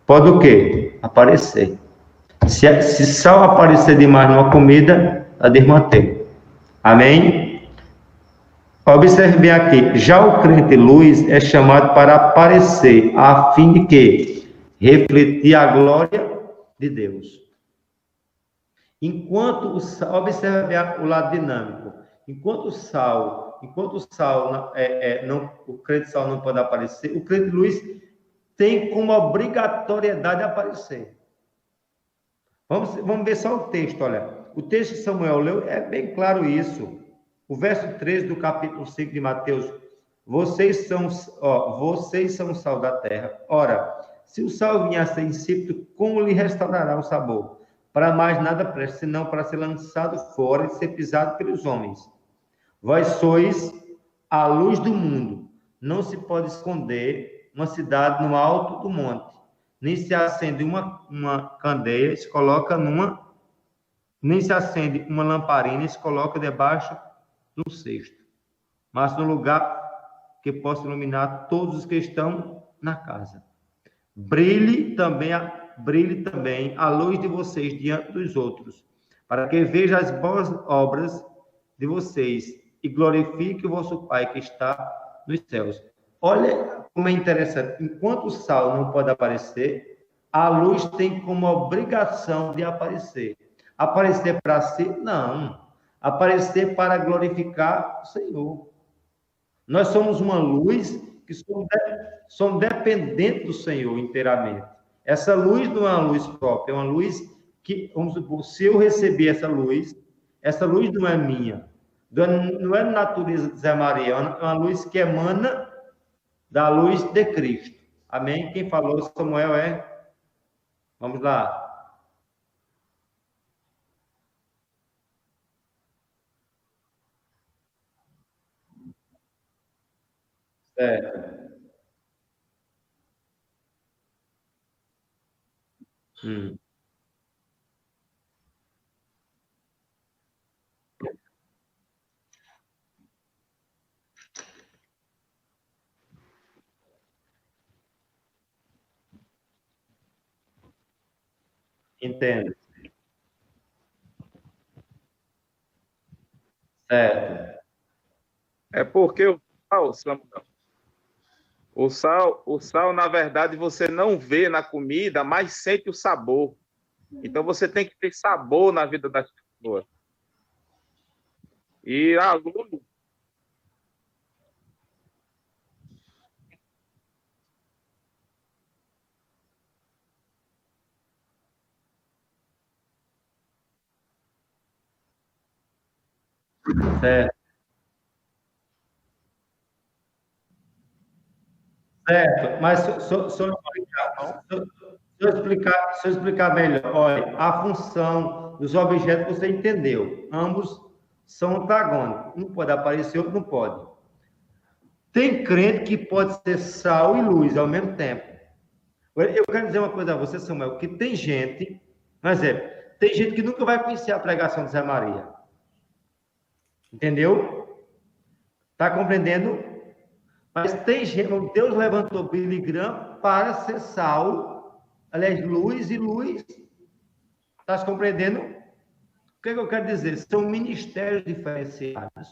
pode o quê? Aparecer. Se sal aparecer demais numa comida, a desmantém. Amém? Observe bem aqui, já o crente luz é chamado para aparecer, a fim de que? Refletir a glória de Deus. Enquanto o sal, observe bem o lado dinâmico, enquanto o sal, o crente sal não pode aparecer, o crente luz tem como obrigatoriedade aparecer. Vamos ver só o texto, olha. O texto que Samuel leu é bem claro isso. O verso 13 do capítulo 5 de Mateus. Vocês são o sal da terra. Ora, se o sal vier a ser insípido, como lhe restaurará o sabor? Para mais nada presta, senão para ser lançado fora e ser pisado pelos homens. Vós sois a luz do mundo. Não se pode esconder uma cidade no alto do monte. Nem se acende uma candeia, se coloca nem se acende uma lamparina e se coloca debaixo do cesto, mas no lugar que possa iluminar todos os que estão na casa. Brilhe também a luz de vocês diante dos outros, para que veja as boas obras de vocês e glorifique o vosso Pai que está nos céus. Olha como é interessante. Enquanto o sal não pode aparecer, a luz tem como obrigação de aparecer. Aparecer para si? Não. Aparecer para glorificar o Senhor. Nós somos uma luz que somos dependentes do Senhor inteiramente. Essa luz não é uma luz própria, é uma luz que, vamos supor, se eu receber essa luz não é minha, não é natureza de Zé Maria, é uma luz que emana da luz de Cristo. Amém? Quem falou, Samuel, é? Vamos lá. Certo. Entendo. Certo. É porque Samuel, o sal, na verdade, você não vê na comida, mas sente o sabor. Então você tem que ter sabor na vida das pessoas. E a luz, Certo. Certo, mas se eu explicar melhor, olha, a função dos objetos você entendeu. Ambos são antagônicos. Um pode aparecer, outro não pode. Tem crente que pode ser sal e luz ao mesmo tempo. Eu quero dizer uma coisa a você, Samuel, que tem gente, por exemplo, tem gente que nunca vai conhecer a pregação de Zé Maria. Entendeu? Está compreendendo? Mas tem gente, Deus levantou Billy Graham para ser sal, aliás, luz e luz. Está compreendendo? O que eu quero dizer? São ministérios diferenciados.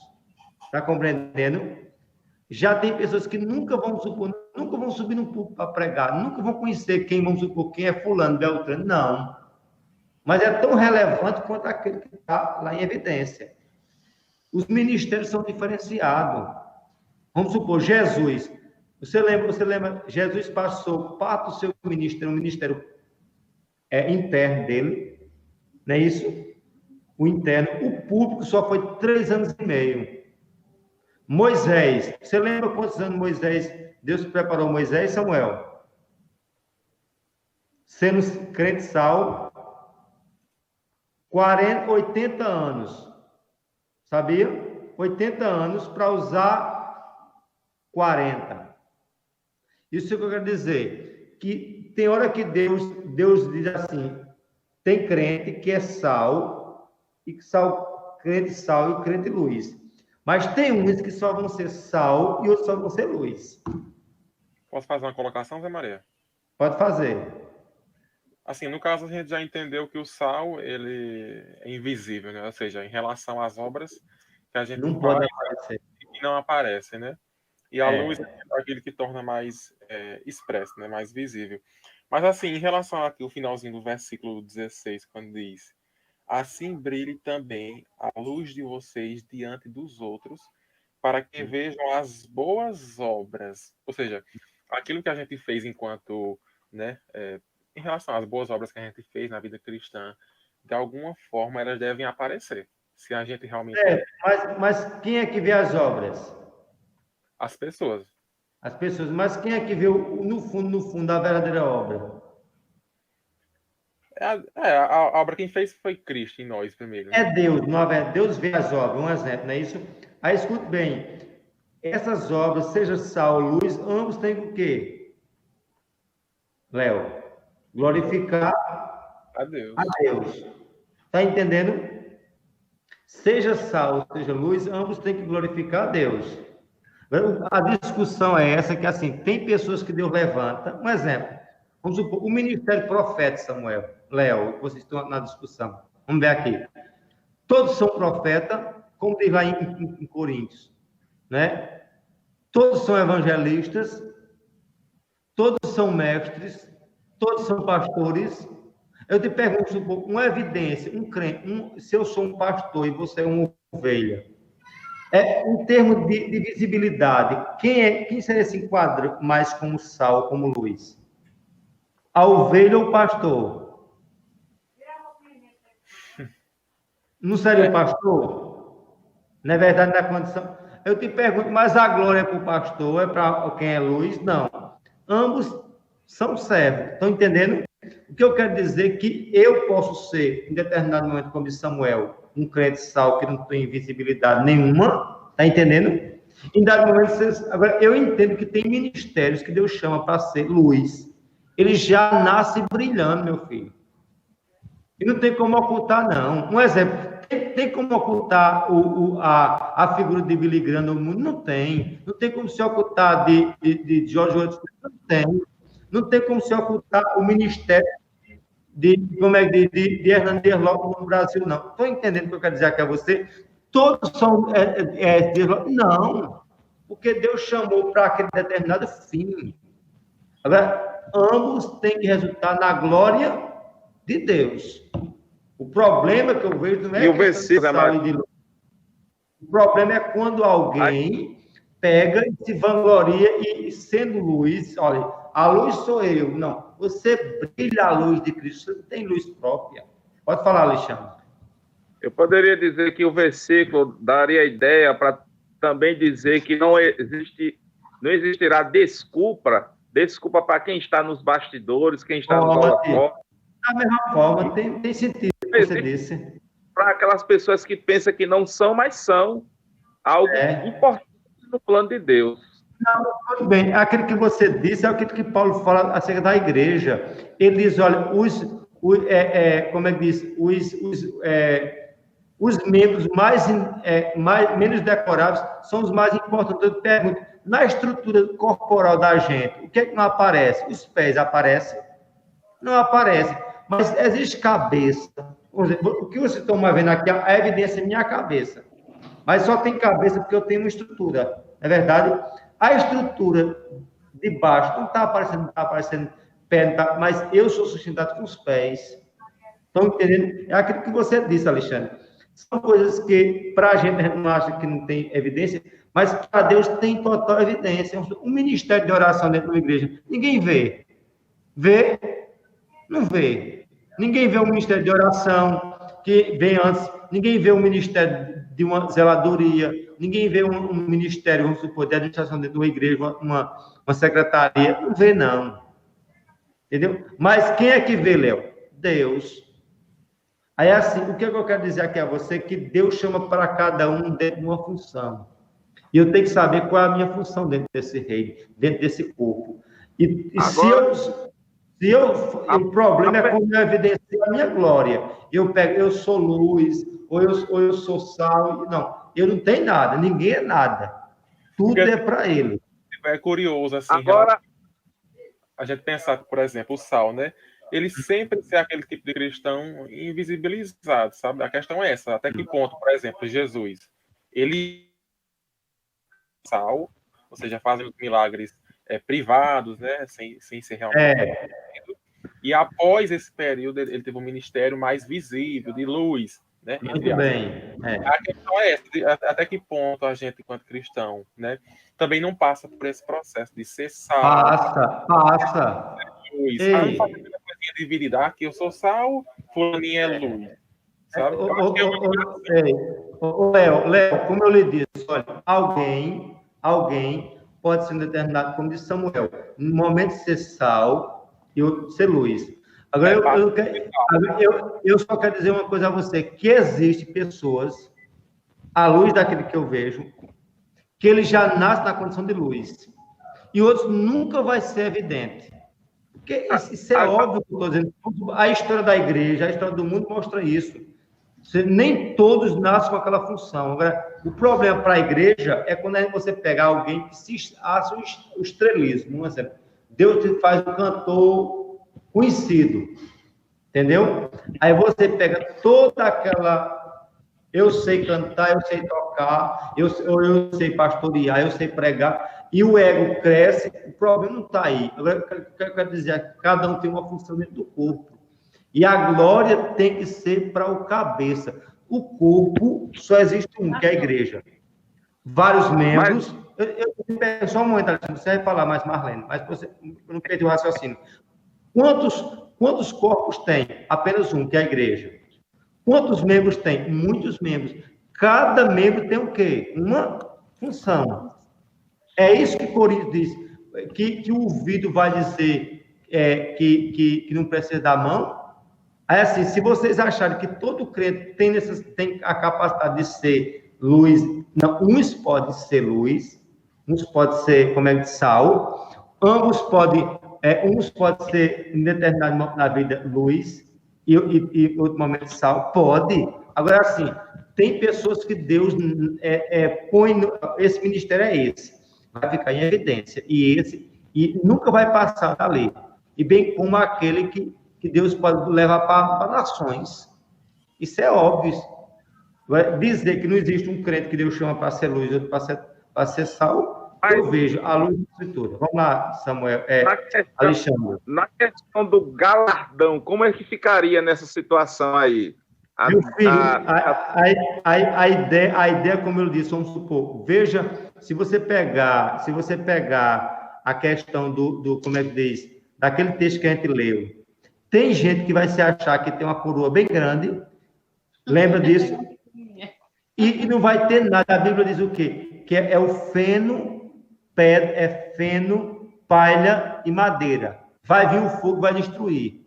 Está compreendendo? Já tem pessoas que nunca vão subir no púlpito para pregar, nunca vão conhecer vamos supor, quem é fulano, Beltrano, não. Mas é tão relevante quanto aquele que está lá em evidência. Os ministérios são diferenciados. Vamos supor, Jesus. Você lembra, Jesus passou parte do seu ministério, um ministério interno dele, não é isso? O interno. O público só foi 3 anos e meio. Moisés, você lembra quantos anos Deus preparou Moisés, Samuel? Sendo crente sal, 80 anos. Sabia? 80 anos para usar 40. Isso que eu quero dizer, que tem hora que Deus diz assim, tem crente que é sal, crente sal e crente luz. Mas tem uns que só vão ser sal e outros só vão ser luz. Posso fazer uma colocação, Zé Maria? Pode fazer. Assim, no caso, a gente já entendeu que o sal, ele é invisível, né? Ou seja, em relação às obras que a gente não pode aparecer. E não aparecem, né? E a luz é aquele que torna mais expresso, né? Mais visível. Mas assim, em relação aqui, o finalzinho do versículo 16, quando diz: assim brilhe também a luz de vocês diante dos outros, para que vejam as boas obras. Ou seja, aquilo que a gente fez enquanto, né, em relação às boas obras que a gente fez na vida cristã, de alguma forma elas devem aparecer. Se a gente realmente... Mas quem é que vê as obras? As pessoas. As pessoas. Mas quem é que vê, no fundo, a verdadeira obra? A obra quem fez foi Cristo em nós primeiro. Né? É Deus, não é? Deus vê as obras, um exemplo, não é isso? Aí, escute bem, essas obras, seja sal, luz, ambos têm o quê? Léo, glorificar a Deus. Está entendendo? Seja sal, seja luz, ambos têm que glorificar a Deus. A discussão é essa, que assim, tem pessoas que Deus levanta, um exemplo, vamos supor, o ministério profeta, Samuel, Léo, vocês estão na discussão, vamos ver aqui. Todos são profetas, como diz lá em Coríntios, né? Todos são evangelistas, todos são mestres, todos são pastores. Eu te pergunto, uma evidência, um crente, se eu sou um pastor e você é uma ovelha, em termos de visibilidade, quem seria esse enquadro mais como sal, como luz? A ovelha ou o pastor? Não seria o pastor? Na verdade, na condição... Eu te pergunto, mas a glória é para o pastor, é para quem é luz? Não. Ambos são servos. Estão entendendo? O que eu quero dizer é que eu posso ser, em determinado momento, como de Samuel, um crente sal que não tem visibilidade nenhuma, está entendendo? Em dado momento, agora, eu entendo que tem ministérios que Deus chama para ser luz. Ele já nasce brilhando, meu filho. E não tem como ocultar, não. Um exemplo, tem como ocultar a figura de Billy Graham no mundo? Não tem. Não tem como se ocultar de George Washington? Não tem. Não tem como se ocultar o ministério de Hernandes Lopes no Brasil, não. Estou entendendo o que eu quero dizer aqui a você? Todos são não, porque Deus chamou para aquele determinado fim. Agora, ambos têm que resultar na glória de Deus. O problema que eu vejo não é o versículo, o problema é quando alguém pega e se vangloria e sendo luz, olha, a luz sou eu. Não, você brilha a luz de Cristo, você não tem luz própria. Pode falar, Alexandre. Eu poderia dizer que o versículo daria a ideia para também dizer que não existirá desculpa para quem está nos bastidores, quem está nos holofotes. Da mesma forma, tem sentido o que você disse. Para aquelas pessoas que pensam que não são, mas são algo importante no plano de Deus. Não, tudo bem. Aquilo que você disse é aquilo que Paulo fala acerca da igreja. Ele diz, olha, como é que diz? Os membros menos decoráveis são os mais importantes. Eu pergunto, na estrutura corporal da gente, o que é que não aparece? Os pés aparecem? Não aparecem. Mas existe cabeça. O que vocês estão vendo aqui, a evidência é minha cabeça. Mas só tem cabeça porque eu tenho uma estrutura. É verdade? A estrutura de baixo não está aparecendo pé, mas eu sou sustentado com os pés. Estão entendendo? É aquilo que você disse, Alexandre. São coisas que, para a gente não acha que não tem evidência, mas para Deus tem total evidência. Um ministério de oração dentro de uma igreja, ninguém vê. Vê? Não vê. Ninguém vê um ministério de oração que vem antes, ninguém vê um ministério de uma zeladoria, ninguém vê um ministério, vamos supor, de administração dentro de uma igreja, uma secretaria, não vê, não. Entendeu? Mas quem é que vê, Léo? Deus. Aí, assim, o que eu quero dizer aqui a você é que Deus chama para cada um dentro de uma função. E eu tenho que saber qual é a minha função dentro desse reino, dentro desse corpo. E agora, o problema é como eu evidencio a minha glória. Eu sou luz, ou eu sou sal. Não, eu não tenho nada, ninguém é nada. Tudo é para ele. É curioso, assim, agora, a gente pensar, por exemplo, o sal, né? Ele sempre ser aquele tipo de cristão invisibilizado, sabe? A questão é essa. Até que ponto, por exemplo, Jesus, ele sal, ou seja, fazem milagres privados, né? Sem ser realmente... E após esse período, ele teve um ministério mais visível, de luz. né? Muito bem. A questão é essa, até que ponto a gente, enquanto cristão, né, também não passa por esse processo de ser sal. Passa. Luz. Ei. Não fazer uma coisinha dividida, aqui eu sou sal, fulaninho é luz. Sabe? Léo, como eu lhe disse, olha, alguém pode ser determinado, como disse Samuel, no momento de ser sal e outro de ser luz. Agora, eu só quero dizer uma coisa a você, que existem pessoas, à luz daquele que eu vejo, que ele já nasce na condição de luz, e outros nunca vai ser evidente. Porque isso é óbvio que eu estou dizendo. A história da igreja, a história do mundo mostra isso. Nem todos nascem com aquela função. Agora, o problema para a igreja é quando você pega alguém que se acha o estrelismo. Um exemplo. Deus te faz um cantor conhecido. Entendeu? Aí você pega toda aquela... Eu sei cantar, eu sei tocar, eu sei pastorear, eu sei pregar... E o ego cresce, o problema não está aí. Agora, eu quero dizer que cada um tem uma função dentro do corpo. E a glória tem que ser para o cabeça. O corpo só existe um, que é a igreja. Vários membros. Só um momento, Alexandre, você vai falar mais, Marlene, mas você não perdeu o raciocínio. Quantos corpos tem? Apenas um, que é a igreja. Quantos membros tem? Muitos membros. Cada membro tem o quê? Uma função. É isso que Coríntios diz, que o ouvido vai dizer que não precisa da mão. Aí, assim, se vocês acharem que todo crente tem a capacidade de ser luz, não, uns podem ser luz, uns podem ser, como é que sal, ambos podem, uns podem ser, em determinado momento na vida, luz, e outro momento sal, pode. Agora, assim, tem pessoas que Deus põe, esse ministério é esse. Vai ficar em evidência, e nunca vai passar da lei, e bem como aquele que Deus pode levar para nações. Isso é óbvio. Dizer que não existe um crente que Deus chama para ser luz, outro para ser sal, eu vejo a luz da Escritura. Vamos lá, Samuel, Alexandre. Na questão do galardão, como é que ficaria nessa situação aí? Meu filho, a ideia, como eu disse, vamos supor, veja, se você pegar a questão como é que diz, daquele texto que a gente leu, tem gente que vai se achar que tem uma coroa bem grande, lembra disso? E não vai ter nada. A Bíblia diz o quê? Que é o feno, palha e madeira. Vai vir o fogo, vai destruir.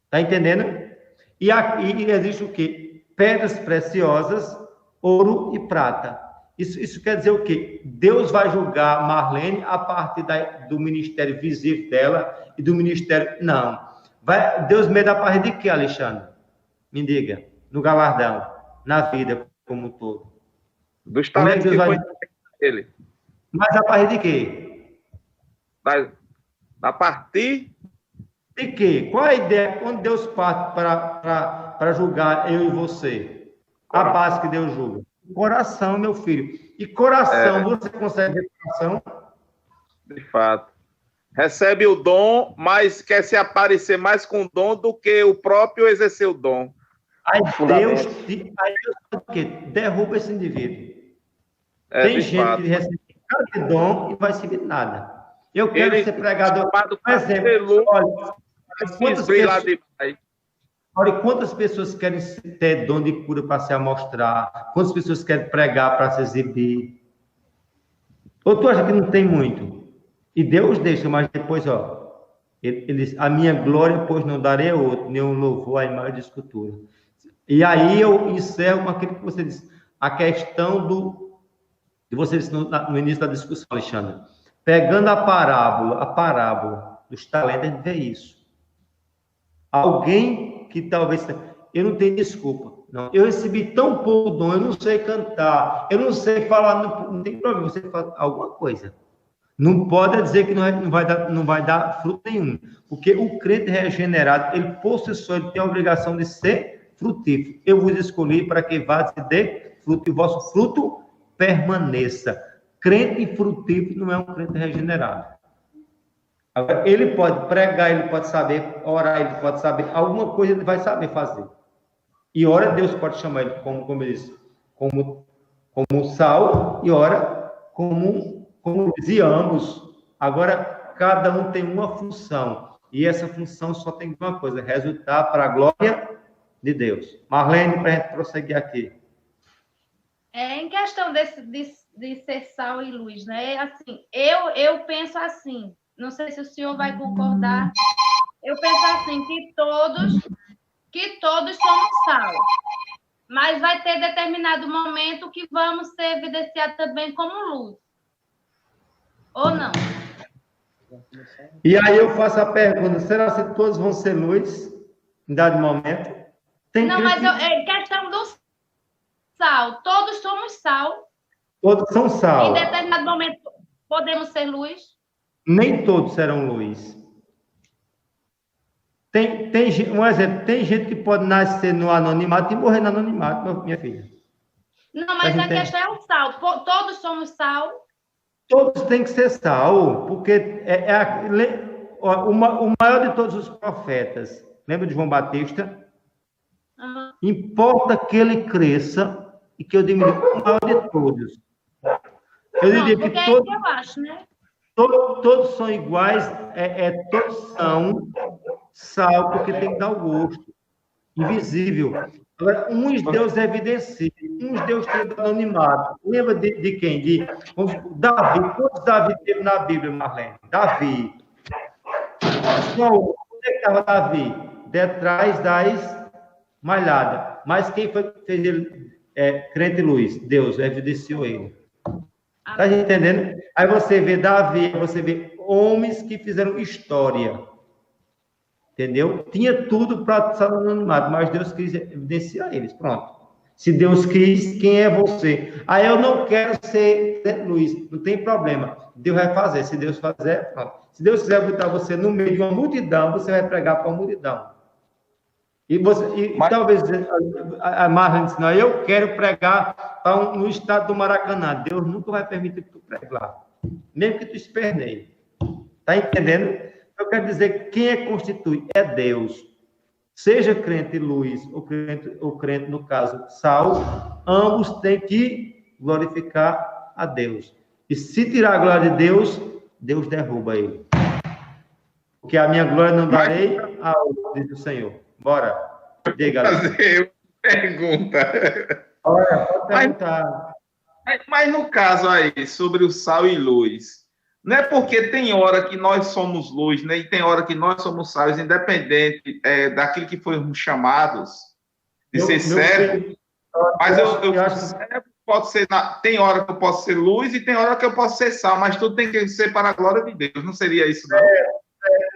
Tá entendendo? E aqui existe o quê? Pedras preciosas, ouro e prata. Isso quer dizer o quê? Deus vai julgar Marlene a partir do ministério visível dela e do ministério... Não. Deus mede a partir de quê, Alexandre? Me diga. No galardão, na vida como um todo. Dos talentos que foi ele. Mas a partir de quê? A partir... De quê? Qual a ideia? Quando Deus parte para julgar eu e você? A base que Deus julga. Coração, meu filho. E coração, você consegue ver coração? De fato. Recebe o dom, mas quer se aparecer mais com o dom do que o próprio exercer o dom. Aí Deus o quê? Derruba esse indivíduo. Tem gente que recebe cada dom e vai servir nada. Eu quero ser pregador. Por exemplo, olha quantas pessoas querem ter dom de cura para se amostrar, quantas pessoas querem pregar para se exibir. Ou tu acha que não tem muito? E Deus deixa, mas depois, ele diz, a minha glória, pois não darei a outro, nem um louvor à imagem de escultura. E aí eu encerro com aquilo que você disse, a questão que você disse no início da discussão, Alexandre. Pegando a parábola dos talentos, a gente vê isso. Alguém que talvez... Eu não tenho desculpa. Não. Eu recebi tão pouco dom, eu não sei cantar, eu não sei falar, não tem problema, você faz alguma coisa. Não pode dizer que não vai dar fruto nenhum. Porque o crente regenerado, ele por si só, ele tem a obrigação de ser frutífero. Eu vos escolhi para que vá se dê fruto, e o vosso fruto permaneça. Crente infrutífero não é um crente regenerado. Agora, ele pode pregar, ele pode saber orar, ele pode saber alguma coisa, ele vai saber fazer. E ora Deus pode chamar ele, como ele disse, como sal, e ora como luz, e ambos. Agora, cada um tem uma função, e essa função só tem uma coisa, resultar para a glória de Deus. Marlene, para a gente prosseguir aqui. Em questão de ser sal e luz, né? Assim, eu penso assim, não sei se o senhor vai concordar, eu penso assim, que todos somos sal, mas vai ter determinado momento que vamos ser evidenciados também como luz. Ou não? E aí eu faço a pergunta, será que todos vão ser luz em dado momento? Não, mas é questão do sal. Todos somos sal. Todos são sal. Em determinado momento podemos ser luz? Nem todos serão luz. Um exemplo, tem gente que pode nascer no anonimato e morrer no anonimato, minha filha. Não, mas a questão é o sal. Todos somos sal. Todos têm que ser sal, porque o maior de todos os profetas, lembra de João Batista? Uhum. Importa que ele cresça e que eu diminua, o maior de todos. Eu diria que todos, eu acho, né? Todos são iguais, todos são sal, porque tem que dar o gosto. Invisível. Agora, uns Deus evidencia, uns Deus tem do anonimato. Lembra de quem? De Davi. Quantos Davi teve na Bíblia, Marlene? Davi. Onde é que estava Davi? Detrás das malhadas. Mas quem foi que fez ele crente luz? Deus evidenciou ele. Está entendendo? Aí você vê Davi, você vê homens que fizeram história. Entendeu? Tinha tudo para estar no anonimato, mas Deus quis evidenciar eles. Pronto. Se Deus quis, quem é você? Aí eu não quero ser luz, não tem problema. Deus vai fazer. Se Deus fizer, pronto. Se Deus quiser botar você no meio de uma multidão, você vai pregar para a multidão. Mas talvez a Marlene disse, não, eu quero pregar no estado do Maracanã. Deus nunca vai permitir que tu pregue lá. Mesmo que tu esperneie. Está entendendo? Eu quero dizer que quem constitui é Deus. Seja crente luz ou crente, no caso, sal, ambos têm que glorificar a Deus. E se tirar a glória de Deus, Deus derruba ele. Porque a minha glória não darei a outro, diz o Senhor. Bora. Diga. Fazer uma pergunta. Olha, pode perguntar. Mas no caso aí, sobre o sal e luz, não é porque tem hora que nós somos luz, né? E tem hora que nós somos sal, independente daquilo que fomos chamados de ser servo. Mas eu acho que pode ser. Tem hora que eu posso ser luz e tem hora que eu posso ser sal, mas tudo tem que ser para a glória de Deus. Não seria isso, não?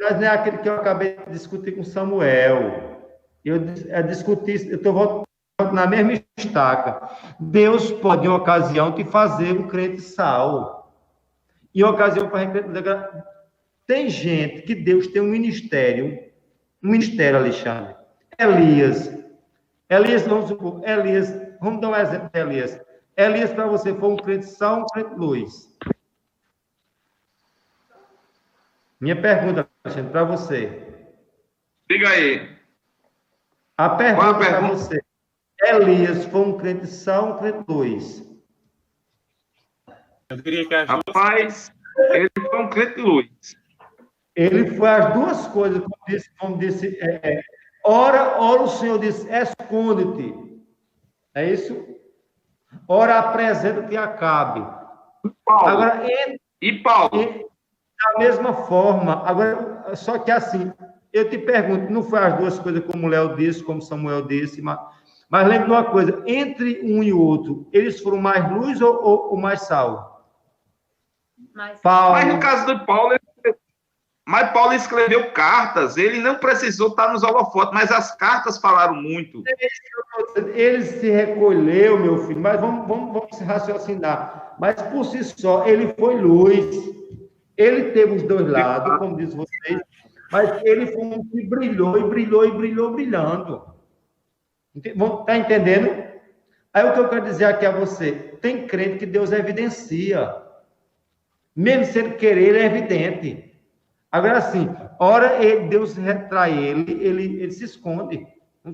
Mas não é aquele que eu acabei de discutir com Samuel. Eu estou voltando na mesma estaca. Deus pode, em ocasião, te fazer um crente sal. Em ocasião, para tem gente que Deus tem um ministério, Alexandre. Elias, vamos dar um exemplo de Elias. Elias, para você, foi um crente sal, um crente luz. Minha pergunta, Alexandre, para você. Diga aí. A pergunta para você. Elias foi um crente sal, um crente luz? Eu diria que Rapaz, ele foi um crente luz. Ele foi as duas coisas, como disse, ora o Senhor disse, esconde-te. É isso? Ora apresenta-te a Acabe. Agora, da mesma forma, agora, só que assim, eu te pergunto, não foi as duas coisas como o Léo disse, como Samuel disse, mas lembre uma coisa, entre um e outro, eles foram mais luz ou mais sal? Paulo. Mas no caso do Paulo, Paulo escreveu cartas, ele não precisou estar nos holofotes, mas as cartas falaram muito. Ele se recolheu, meu filho, mas vamos se raciocinar. Mas por si só, ele foi luz. Ele teve os dois lados, como diz vocês, mas ele foi um que brilhou, brilhando. Está entendendo? Aí o que eu quero dizer aqui a você, tem crente que Deus evidencia. Mesmo sem querer, ele é evidente. Agora, assim, ora Deus retrai ele se esconde.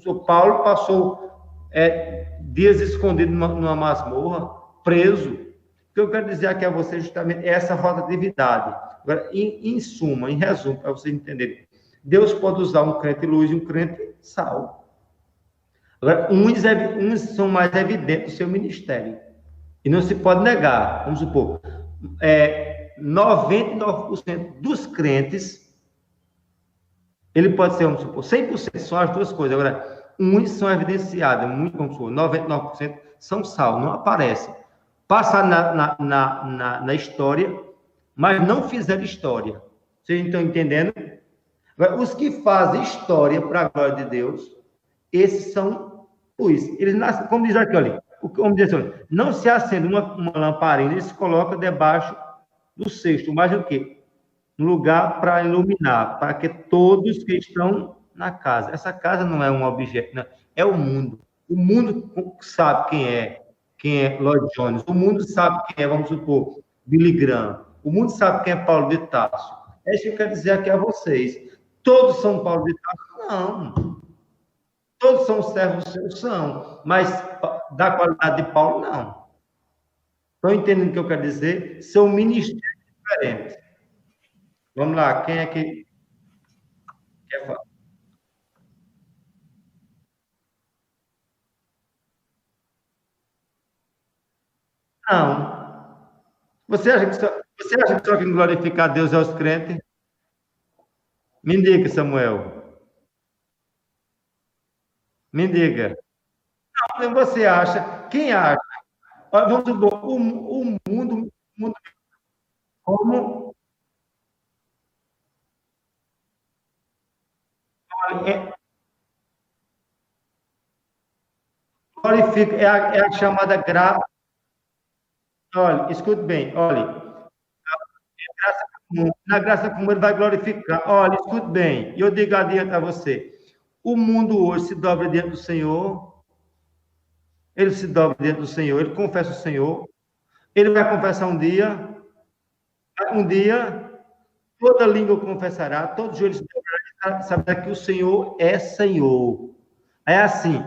O Paulo passou dias escondido numa masmorra, preso. O que eu quero dizer aqui a vocês justamente é essa rotatividade. Agora, em suma, em resumo, para vocês entenderem, Deus pode usar um crente luz e um crente sal. Agora, uns são mais evidentes no seu ministério. E não se pode negar, vamos supor, 99% dos crentes, ele pode ser, vamos supor, 100% são as duas coisas. Agora, uns são evidenciados, muito, vamos supor, 99% são sal, não aparecem. Passam na história, mas não fizeram história. Vocês estão entendendo? Agora, os que fazem história para a glória de Deus, esses são luz. Eles nascem, como diz aqui, olha, como diz assim, não se acende uma lamparina, ele se coloca debaixo do cesto, mas o quê? Um lugar para iluminar, para que todos que estão na casa. Essa casa não é um objeto, não, é o mundo. O mundo sabe quem é Lloyd Jones. O mundo sabe quem é, vamos supor, Billy Graham. O mundo sabe quem é Paulo de Tarso. É isso que eu quero dizer aqui a vocês. Todos são Paulo de Tarso? Não. Todos são servos seus? São. Mas da qualidade de Paulo, não. Estão entendendo o que eu quero dizer? São ministérios diferentes. Vamos lá, quem é que quer falar? Não. Você acha que só quem glorificar Deus é os crentes? Me diga, Samuel. Me diga. Não, você acha? Quem acha? Vamos supor, o mundo como glorifica, é a chamada graça. Olha, escute bem, olha, na graça comum ele vai glorificar. Olha, escute bem, e eu digo adiante a você, o mundo hoje se dobra diante do Senhor, ele se dobra diante do Senhor, ele confessa o Senhor, ele vai confessar um dia, toda língua confessará, todos os joelhos se dobrarão, saberá que o Senhor é Senhor. É assim,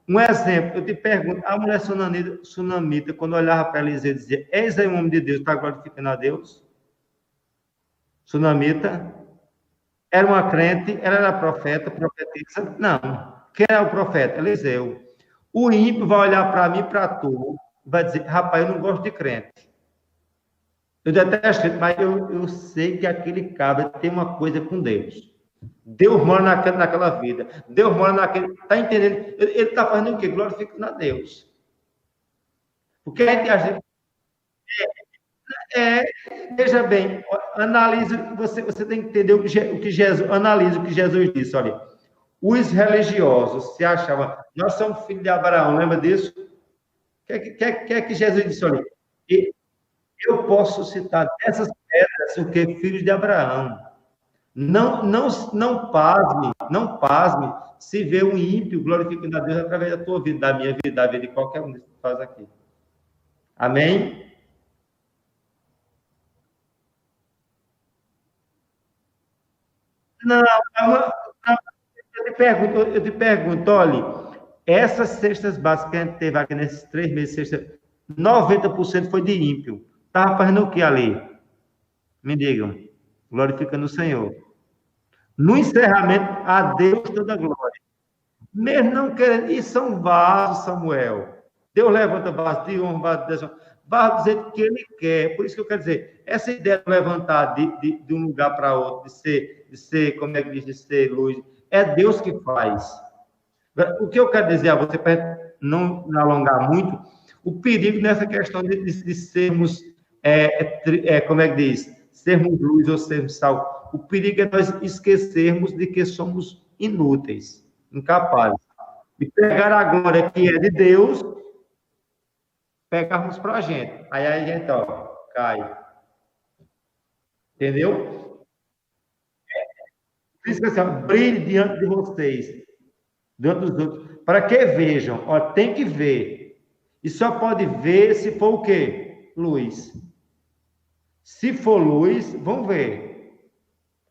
um exemplo, eu te pergunto, a mulher sunamita, quando olhava para Eliseu, dizia, eis aí um homem de Deus, está glorificando a Deus? Sunamita, era uma crente, ela era profeta, profetisa? Não. Quem era o profeta? Eliseu. O ímpio vai olhar para mim, para tu, vai dizer, rapaz, eu não gosto de crente. Eu detesto crente, mas eu sei que aquele cabra tem uma coisa com Deus. Deus mora naquela vida. Deus mora naquele... Está entendendo? Ele está fazendo o quê? Glorificando a Deus. Porque a gente acha... veja bem, analise, você tem que entender o que Jesus, analise o que Jesus disse, olha, os religiosos se achavam, nós somos filhos de Abraão, lembra disso? O que é que Jesus disse, olha, eu posso citar dessas pedras o que? Filhos de Abraão. Não pasme se vê um ímpio glorificando a Deus através da tua vida, da minha vida, da vida de qualquer um que faz aqui. Amém? Não, eu te pergunto, olha, essas cestas básicas que a gente teve aqui nesses 3 meses, 90% foi de ímpio. Estava fazendo o que ali? Me digam. Glorificando o Senhor. No encerramento, a Deus toda a glória. Mesmo não querendo, e são vasos, Samuel. Deus levanta vasos de honra, vasos de desonra, vasos do jeito que Ele quer. Por isso que eu quero dizer, essa ideia de levantar de um lugar para outro, de ser, como é que diz, de ser luz, é Deus que faz. O que eu quero dizer a você, para não alongar muito, o perigo nessa questão de sermos, como é que diz, sermos luz ou sermos sal. O perigo é nós esquecermos de que somos inúteis, incapazes. E pegar a glória que é de Deus, pegarmos para a gente. Aí a gente, ó, cai. Entendeu? Por isso que assim, brilhe diante de vocês, diante dos outros, para que vejam. Ó, tem que ver. E só pode ver se for o quê? Luz. Se for luz, vão ver.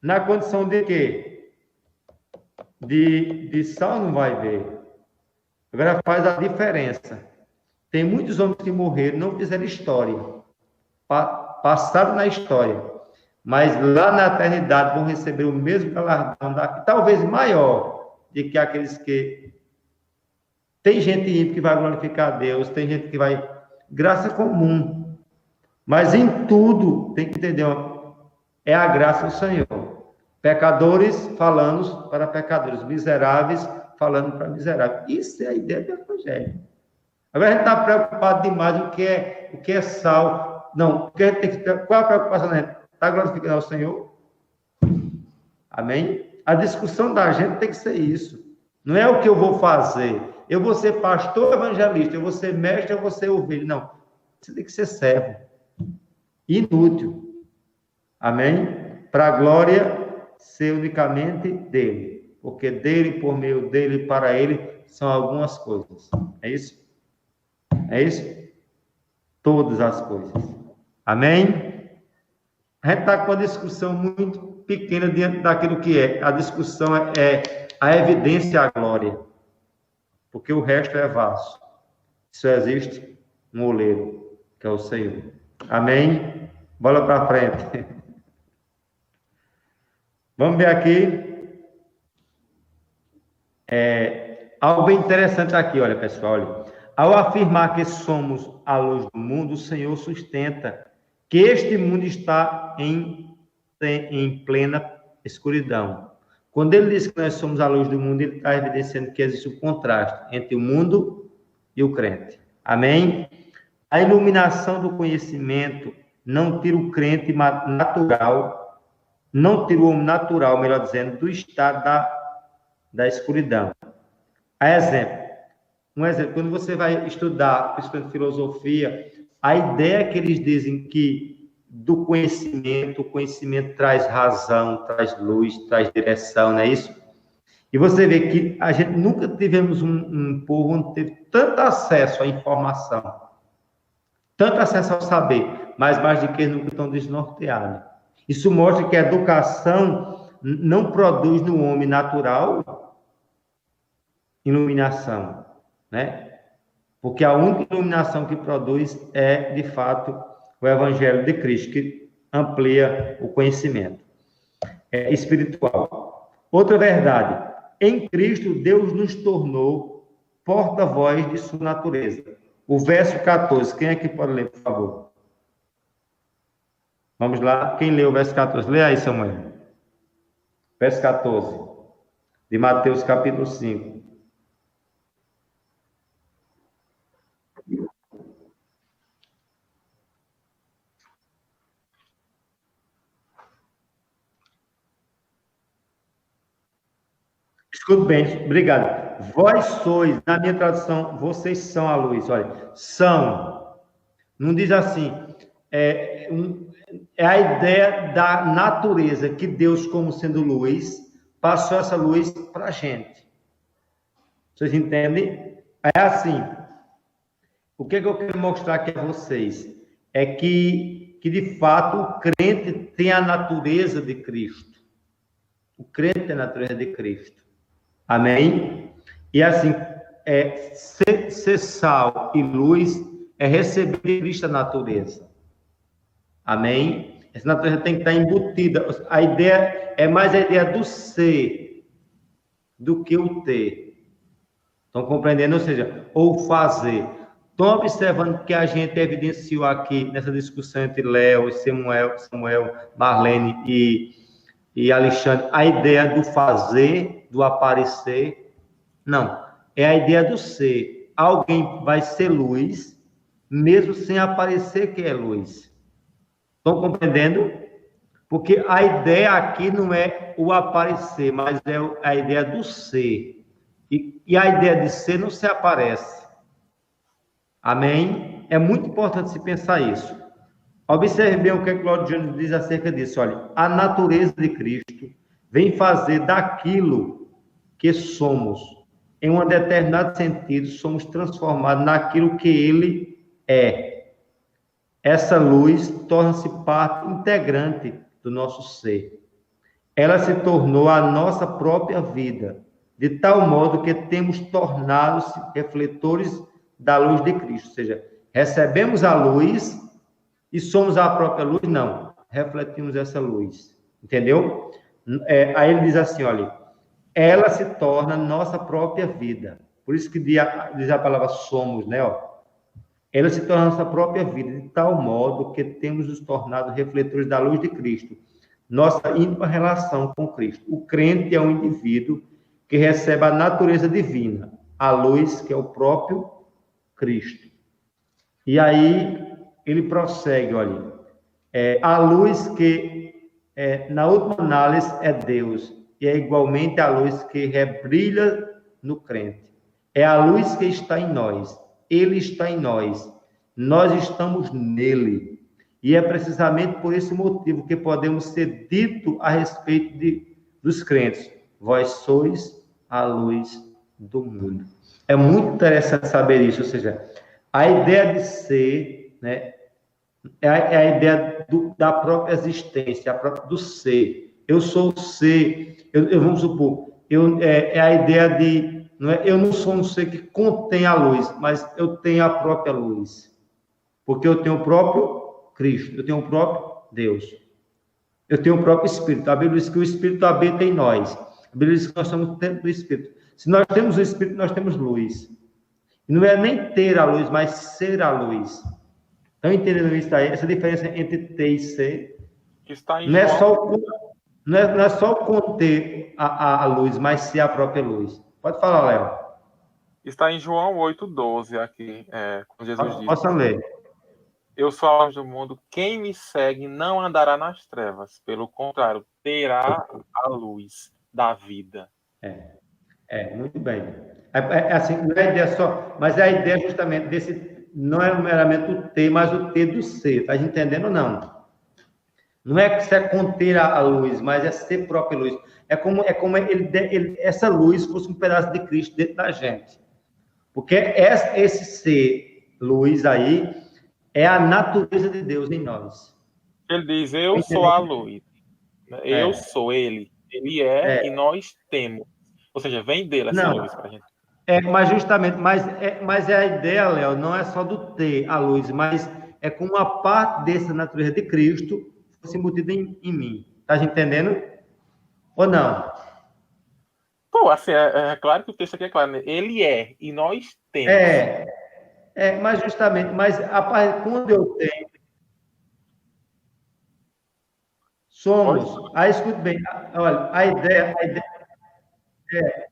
Na condição de quê? De sal não vai ver. Agora faz a diferença. Tem muitos homens que morreram, não fizeram história, passaram na história, mas lá na eternidade vão receber o mesmo galardão, talvez maior, de que aqueles que... Tem gente ímpia que vai glorificar a Deus, tem gente que vai... Graça comum. Mas em tudo, tem que entender, é a graça do Senhor. Pecadores falando para pecadores, miseráveis falando para miseráveis. Isso é a ideia do Evangelho. Agora a gente está preocupado demais o que é sal. Não, qual é a preocupação da gente? Está glorificando ao Senhor? Amém? A discussão da gente tem que ser isso. Não é o que eu vou fazer. Eu vou ser pastor evangelista, eu vou ser mestre, eu vou ser ovelha. Não. Você tem que ser servo. Inútil. Amém? Para a glória ser unicamente dele. Porque dele, por meio dele, para ele, são algumas coisas. É isso? É isso? Todas as coisas. Amém? A gente está com uma discussão muito pequena diante daquilo que é. A discussão é a evidência e a glória. Porque o resto é vaso. Só existe um oleiro, que é o Senhor. Amém? Bola para frente. Vamos ver aqui. Algo bem interessante aqui, olha, pessoal. Olha. Ao afirmar que somos a luz do mundo, o Senhor sustenta que este mundo está em plena escuridão. Quando ele diz que nós somos a luz do mundo, ele está evidenciando que existe um contraste entre o mundo e o crente. Amém? A iluminação do conhecimento não tira o crente natural, não tira o homem natural, melhor dizendo, do estado da escuridão. Um exemplo, quando você vai estudar, principalmente filosofia, a ideia que eles dizem que do conhecimento, o conhecimento traz razão, traz luz, traz direção, não é isso? E você vê que a gente nunca tivemos um povo onde teve tanto acesso à informação, tanto acesso ao saber, mas mais do que nunca estão desnorteados. Isso mostra que a educação não produz no homem natural iluminação, né? Porque a única iluminação que produz é, de fato, o Evangelho de Cristo, que amplia o conhecimento espiritual. Outra verdade, em Cristo, Deus nos tornou porta-voz de sua natureza. O verso 14, quem é que pode ler, por favor? Vamos lá, quem leu o verso 14? Lê aí, Samuel. Verso 14, de Mateus capítulo 5. Escuta bem, obrigado. Vós sois, na minha tradução, vocês são a luz. Olha, são. Não diz assim. É a ideia da natureza, que Deus, como sendo luz, passou essa luz para a gente. Vocês entendem? É assim. O que eu quero mostrar aqui a vocês é que de fato, o crente tem a natureza de Cristo. O crente tem a natureza de Cristo. Amém? E assim, ser sal e luz é receber de Cristo a natureza. Amém? Essa natureza tem que estar embutida. A ideia é mais a ideia do ser do que o ter. Estão compreendendo? Ou seja, ou fazer. Estão observando que a gente evidenciou aqui nessa discussão entre Léo e Samuel, Marlene e Alexandre, a ideia do fazer, do aparecer? Não. É a ideia do ser. Alguém vai ser luz, mesmo sem aparecer que é luz. Estão compreendendo? Porque a ideia aqui não é o aparecer, mas é a ideia do ser. E a ideia de ser não se aparece. Amém? É muito importante se pensar isso. Observe bem o que Claudio Júnior diz acerca disso. Olha, a natureza de Cristo vem fazer daquilo que somos, em um determinado sentido, somos transformados naquilo que Ele é. Essa luz torna-se parte integrante do nosso ser. Ela se tornou a nossa própria vida. de tal modo que temos tornado-se refletores da luz de Cristo. Ou seja, recebemos a luz e somos a própria luz? Não, refletimos essa luz. Entendeu? Aí ele diz assim, olha, ela se torna nossa própria vida. Por isso que diz a palavra somos, né? Ó. Ela se torna nossa própria vida, de tal modo que temos nos tornado refletores da luz de Cristo. Nossa íntima relação com Cristo. O crente é um indivíduo que recebe a natureza divina, a luz que é o próprio Cristo. E aí ele prossegue, olha, a luz que, na última análise, é Deus, e é igualmente a luz que rebrilha no crente. É a luz que está em nós, ele está em nós, nós estamos nele. E é precisamente por esse motivo que podemos ser dito a respeito dos crentes: vós sois a luz do mundo. É muito interessante saber isso, ou seja, a ideia de ser, né, é a ideia da própria existência, do ser. Eu sou o ser, vamos supor, é a ideia de, não é, eu não sou um ser que contém a luz, mas eu tenho a própria luz, porque eu tenho o próprio Cristo, eu tenho o próprio Deus, eu tenho o próprio Espírito. A Bíblia diz que o Espírito habita em nós, a Bíblia diz que nós somos o templo do Espírito. Se nós temos o Espírito, nós temos luz. E não é nem ter a luz, mas ser a luz. Estão entendendo isso aí? Essa diferença entre ter e ser? Não é só conter a luz, mas ser a própria luz. Pode falar, Léo. Está em João 8,12 aqui, quando Jesus diz: Posso ler? Eu sou a luz do mundo, quem me segue não andará nas trevas, pelo contrário, terá a luz da vida. Muito bem. Assim, não é a ideia só, mas é a ideia justamente desse, não é meramente o ter, mas o ter do ser. Está entendendo ou não? Não é que você conter a luz, mas é ser própria luz. É como essa luz fosse um pedaço de Cristo dentro da gente. Porque esse ser luz aí é a natureza de Deus em nós. Ele diz: eu sou a luz. Eu sou ele. Ele e nós temos. Ou seja, vem dele essa luz para a gente. Mas justamente, mas a ideia, Léo, não é só do ter a luz, mas é como uma parte dessa natureza de Cristo fosse embutida em mim. Tá entendendo? Ou não? Pô, assim, é claro que o texto aqui é claro, né? Ele é, e nós temos. Mas justamente, quando eu tenho, somos, aí escute bem, olha, a ideia é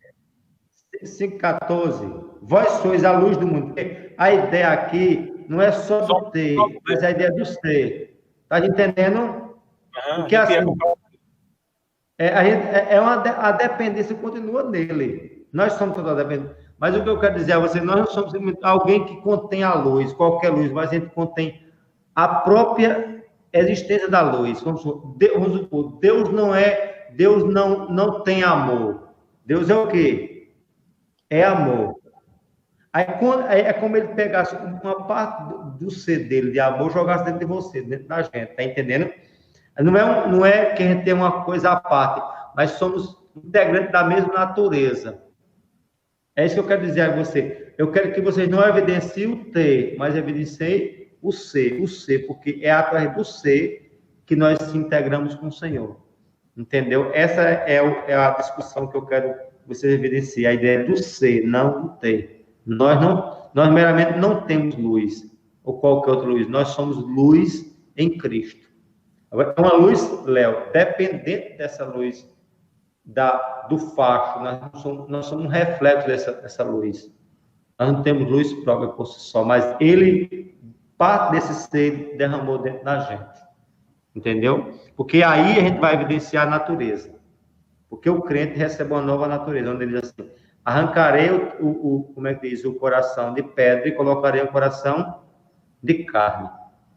5,14, vós sois a luz do mundo. A ideia aqui não é só do ter, mas a ideia do ser. Tá entendendo? Porque assim, a dependência continua nele. Nós somos toda a dependência. Mas o que eu quero dizer a você, nós não somos alguém que contém a luz, qualquer luz, mas a gente contém a própria existência da luz. Vamos supor, Deus não tem amor. Deus é o quê? É amor. Aí é como ele pegasse uma parte do ser dele, de amor, jogasse dentro de você, dentro da gente, tá entendendo? Não é que a gente tem uma coisa à parte, mas somos integrantes da mesma natureza. É isso que eu quero dizer a você. Eu quero que vocês não evidenciem o ter, mas evidenciem o ser, porque é através do ser que nós se integramos com o Senhor. Entendeu? Essa é a discussão que eu quero que vocês evidenciem, a ideia do ser, não do ter. Nós meramente não temos luz, ou qualquer outra luz, nós somos luz em Cristo. Agora, uma luz, Léo, dependente dessa luz do facho, nós somos um reflexo dessa luz. Nós não temos luz própria por si só, mas ele, parte desse ser, derramou dentro da gente. Entendeu? Porque aí a gente vai evidenciar a natureza. Porque o crente recebe uma nova natureza, onde ele diz assim: arrancarei como é que diz? O coração de pedra e colocarei um coração de carne.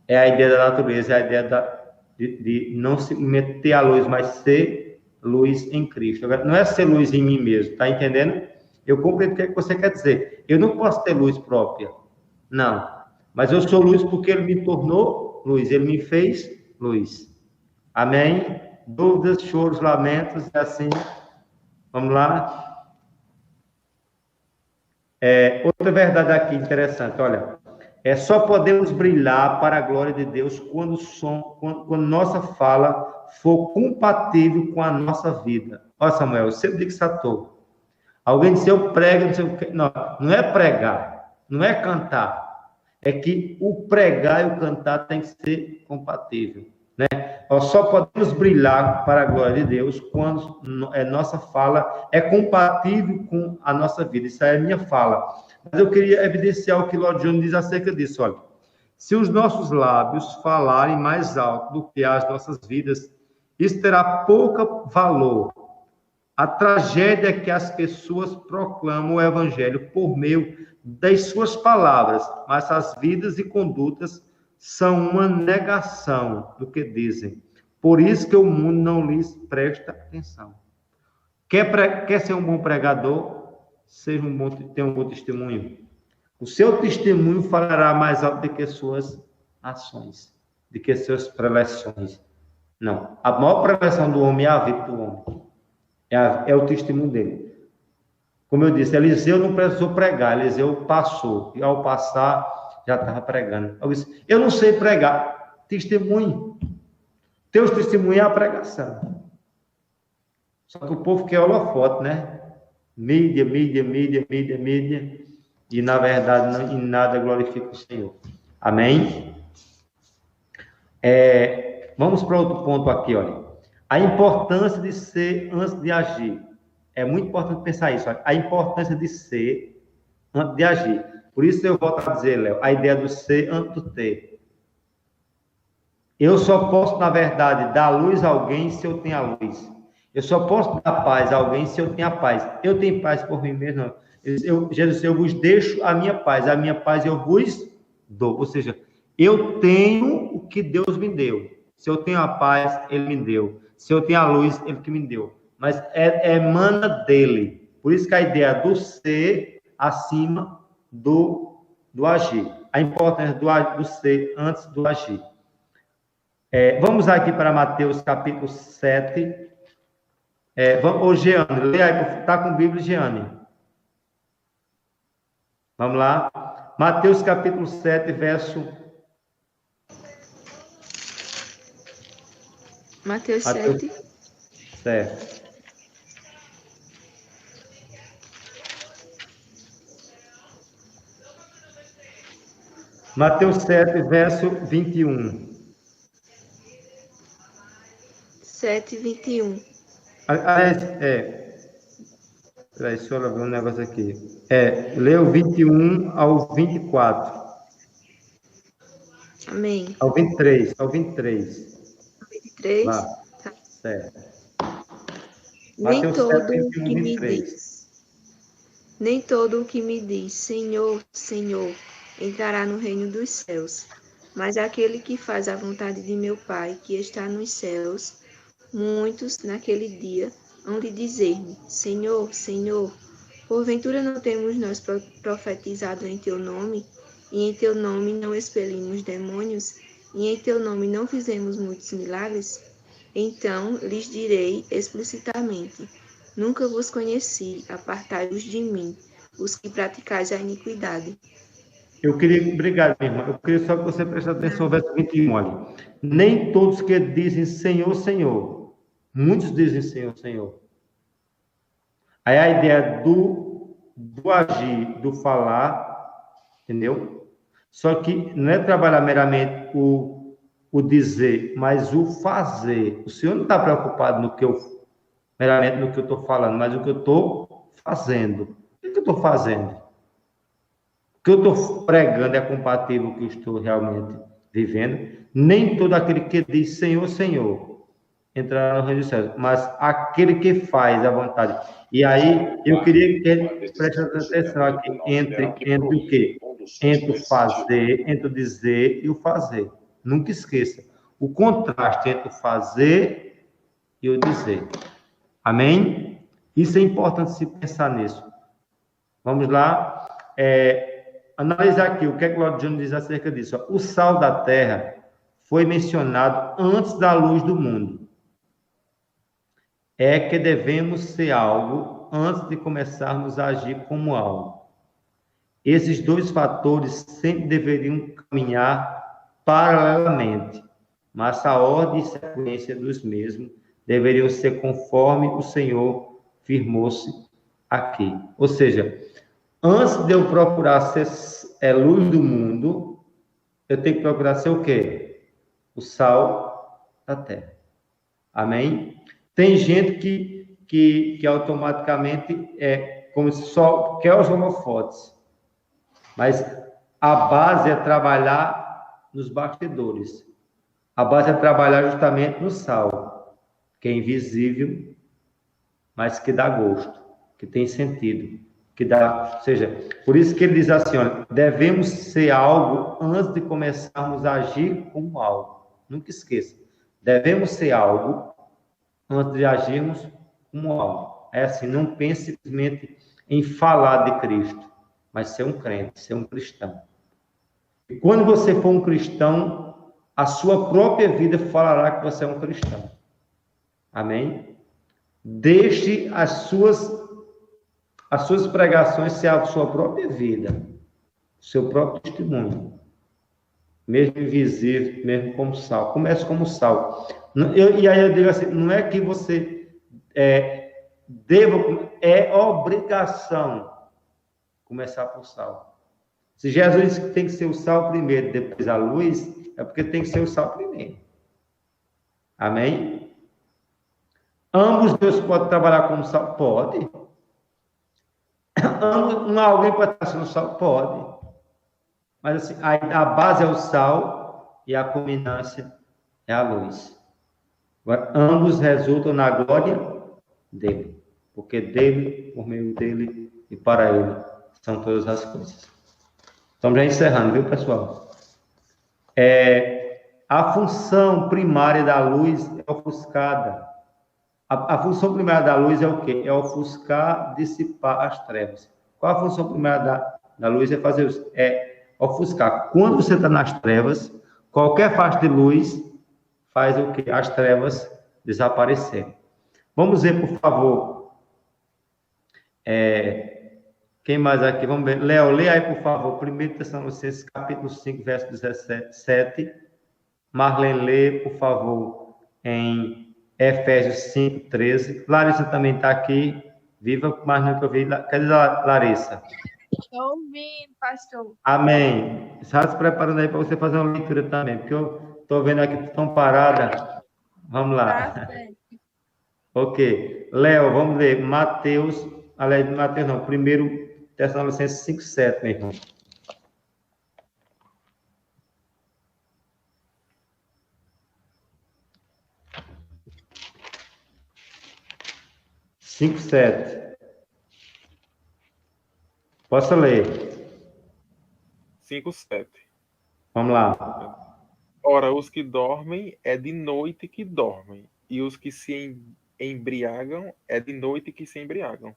É a ideia da natureza, é a ideia de não se meter a luz, mas ser luz em Cristo. Não é ser luz em mim mesmo, tá entendendo? Eu compreendo o que você quer dizer. Eu não posso ter luz própria, não. Mas eu sou luz porque ele me tornou luz, ele me fez luz. Amém? Dúvidas, choros, lamentos, é assim. Vamos lá? Outra verdade aqui interessante, olha, só podemos brilhar para a glória de Deus quando nossa fala for compatível com a nossa vida. Ó, Samuel, eu sempre digo isso à toa. Alguém disse, eu prego, não sei o quê. Não, não é pregar, não é cantar. É que o pregar e o cantar tem que ser compatível, né? Nós só podemos brilhar para a glória de Deus quando nossa fala é compatível com a nossa vida. Isso é a minha fala. Mas eu queria evidenciar o que Lord John diz acerca disso. Olha, se os nossos lábios falarem mais alto do que as nossas vidas, isso terá pouco valor. A tragédia é que as pessoas proclamam o evangelho por meio das suas palavras, mas as vidas e condutas são uma negação do que dizem. Por isso que o mundo não lhes presta atenção. Quer ser um bom pregador? Tenha um bom testemunho. O seu testemunho falará mais alto do que suas ações, do que suas preleções. Não. A maior preleção do homem é a vida do homem. É o testemunho dele. Como eu disse, Eliseu não precisou pregar, Eliseu passou. E ao passar, já estava pregando. Eu disse, eu não sei pregar. Testemunho. Teus testemunhos é a pregação. Só que o povo quer holofote, né? Mídia. E, na verdade, em nada glorifica o Senhor. Amém? Vamos para outro ponto aqui, olha. A importância de ser antes de agir. É muito importante pensar isso. Olha. A importância de ser antes de agir. Por isso eu volto a dizer, Léo, a ideia do ser antes do ter. Eu só posso, na verdade, dar luz a alguém se eu tenho a luz. Eu só posso dar paz a alguém se eu tenho a paz. Eu tenho paz por mim mesmo, não. Jesus, eu vos deixo a minha paz eu vos dou. Ou seja, eu tenho o que Deus me deu. Se eu tenho a paz, Ele me deu. Se eu tenho a luz, Ele que me deu. Mas emana dele. Por isso que a ideia do ser acima do agir. A importância do ser antes do agir. Vamos aqui para Mateus capítulo 7. Jeane, lê aí, está com Bíblia, Jeane. Vamos lá. Mateus capítulo 7, verso... Mateus 7. Certo. Mateus 7, verso 21. 7, 21. Aliás, peraí, deixa eu ver um negócio aqui. Lê o 21 ao 24. Amém. Ao 23. 23? Lá. Tá. Certo. Nem Mateus todo 7, 21, que me 23. diz, nem todo o que me diz, Senhor, Senhor, entrará no reino dos céus, mas aquele que faz a vontade de meu Pai, que está nos céus. Muitos, naquele dia, hão de dizer-me, Senhor, Senhor, porventura não temos nós profetizado em teu nome, e em teu nome não expelimos demônios, e em teu nome não fizemos muitos milagres? Então lhes direi explicitamente, nunca vos conheci, apartai-vos de mim, os que praticais a iniquidade. Obrigado, minha irmã. Eu queria só que você prestasse atenção ao verso 21, olha. Nem todos que dizem Senhor, Senhor. Muitos dizem Senhor, Senhor. Aí a ideia do agir, do falar, entendeu? Só que não é trabalhar meramente o dizer, mas o fazer. O Senhor não está preocupado meramente no que eu estou falando, mas o que eu estou fazendo. O que eu estou fazendo? O que eu estou pregando é compatível com o que eu estou realmente vivendo. Nem todo aquele que diz Senhor, Senhor entrará no reino dos céus, mas aquele que faz a vontade. E aí, eu queria que ele prestasse atenção aqui entre o quê? Entre o fazer, entre o dizer e o fazer. Nunca esqueça. O contraste entre o fazer e o dizer. Amém? Isso é importante se pensar nisso. Vamos lá. Analisar aqui o que o Lord John diz acerca disso. O sal da terra foi mencionado antes da luz do mundo. É que devemos ser algo antes de começarmos a agir como algo. Esses dois fatores sempre deveriam caminhar paralelamente, mas a ordem e sequência dos mesmos deveriam ser conforme o Senhor firmou-se aqui. Ou seja, antes de eu procurar ser luz do mundo, eu tenho que procurar ser o quê? O sal da terra. Amém? Tem gente que automaticamente como se só quer os holofotes. Mas a base é trabalhar nos bastidores. A base é trabalhar justamente no sal, que é invisível, mas que dá gosto, que tem sentido, que dá, ou seja, por isso que ele diz assim, olha, devemos ser algo antes de começarmos a agir como algo. Nunca esqueça, devemos ser algo antes de agirmos como algo. É assim, não pense simplesmente em falar de Cristo, mas ser um crente, ser um cristão. E quando você for um cristão, a sua própria vida falará que você é um cristão. Amém? Deixe as suas pregações ser a sua própria vida, seu próprio testemunho. Mesmo invisível, mesmo como sal. Comece como sal. E aí eu digo assim, não é que você é obrigação começar por sal. Se Jesus disse que tem que ser o sal primeiro, depois a luz, é porque tem que ser o sal primeiro. Amém? Ambos Deus pode trabalhar como sal? Pode. Alguém pode estar sendo sal? Pode. Mas assim, a base é o sal e a culminância é a luz. Agora, ambos resultam na glória dele. Porque dele, por meio dele e para ele são todas as coisas. Estamos já encerrando, viu, pessoal? A função primária da luz é ofuscada. A função primária da luz é o quê? É ofuscar, dissipar as trevas. Qual a função primária da luz? É fazer isso. É ofuscar. Quando você está nas trevas, qualquer faixa de luz faz o quê? As trevas desaparecerem. Vamos ver, por favor. Quem mais aqui? Vamos ver. Léo, lê aí, por favor. 1 Tessalonicenses, capítulo 5, verso 17. Marlene, lê, por favor, em Efésios 5, 13. Larissa também está aqui. Viva, mas não que eu vi. Cadê a Larissa? Estou ouvindo, pastor. Amém. Está se preparando aí para você fazer uma leitura também, porque eu estou vendo aqui tão parada. Vamos lá. Tá certo. Ok. Léo, vamos ler. Mateus, aliás, Mateus não, 1 Tessalonicenses 5, 7, meu irmão. Cinco, 7. Posso ler? 5, 7. Vamos lá. Ora, os que dormem é de noite que dormem, e os que se embriagam é de noite que se embriagam.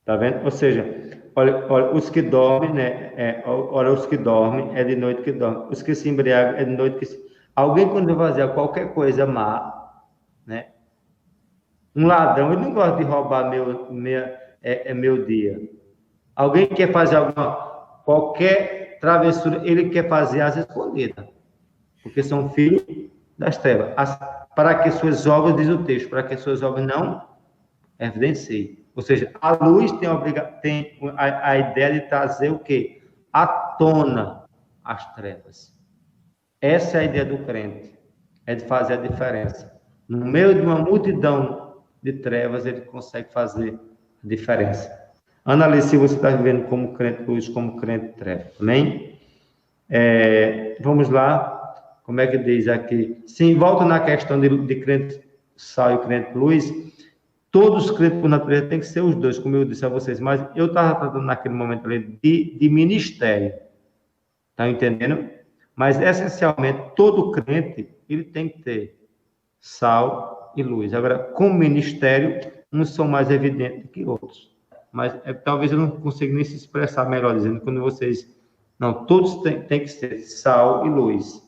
Tá vendo? Ou seja, olha os que dormem, né? Olha, os que dormem é de noite que dormem. Os que se embriagam é de noite que se... Alguém, quando vai fazer qualquer coisa má, né? Um ladrão, ele não gosta de roubar meu dia. Alguém quer fazer qualquer travessura, ele quer fazer às escondidas. Porque são filhos das trevas. Para que suas obras, diz o texto, para que suas obras não evidenciem. Ou seja, a luz tem a ideia de trazer o quê? À tona as trevas. Essa é a ideia do crente. É de fazer a diferença. No meio de uma multidão de trevas, ele consegue fazer a diferença. Analise se você está vivendo como crente luz, como crente treva. Amém? Vamos lá. Como é que diz aqui? Sim, volta na questão de crente sal e crente luz. Todos os crentes por natureza tem que ser os dois, como eu disse a vocês. Mas eu estava tratando naquele momento ali de ministério. Está entendendo? Mas, essencialmente, todo crente, ele tem que ter sal e luz. Agora, como ministério, uns são mais evidentes que outros. Mas talvez eu não consiga nem se expressar melhor, dizendo, quando vocês... Não, todos têm que ser sal e luz.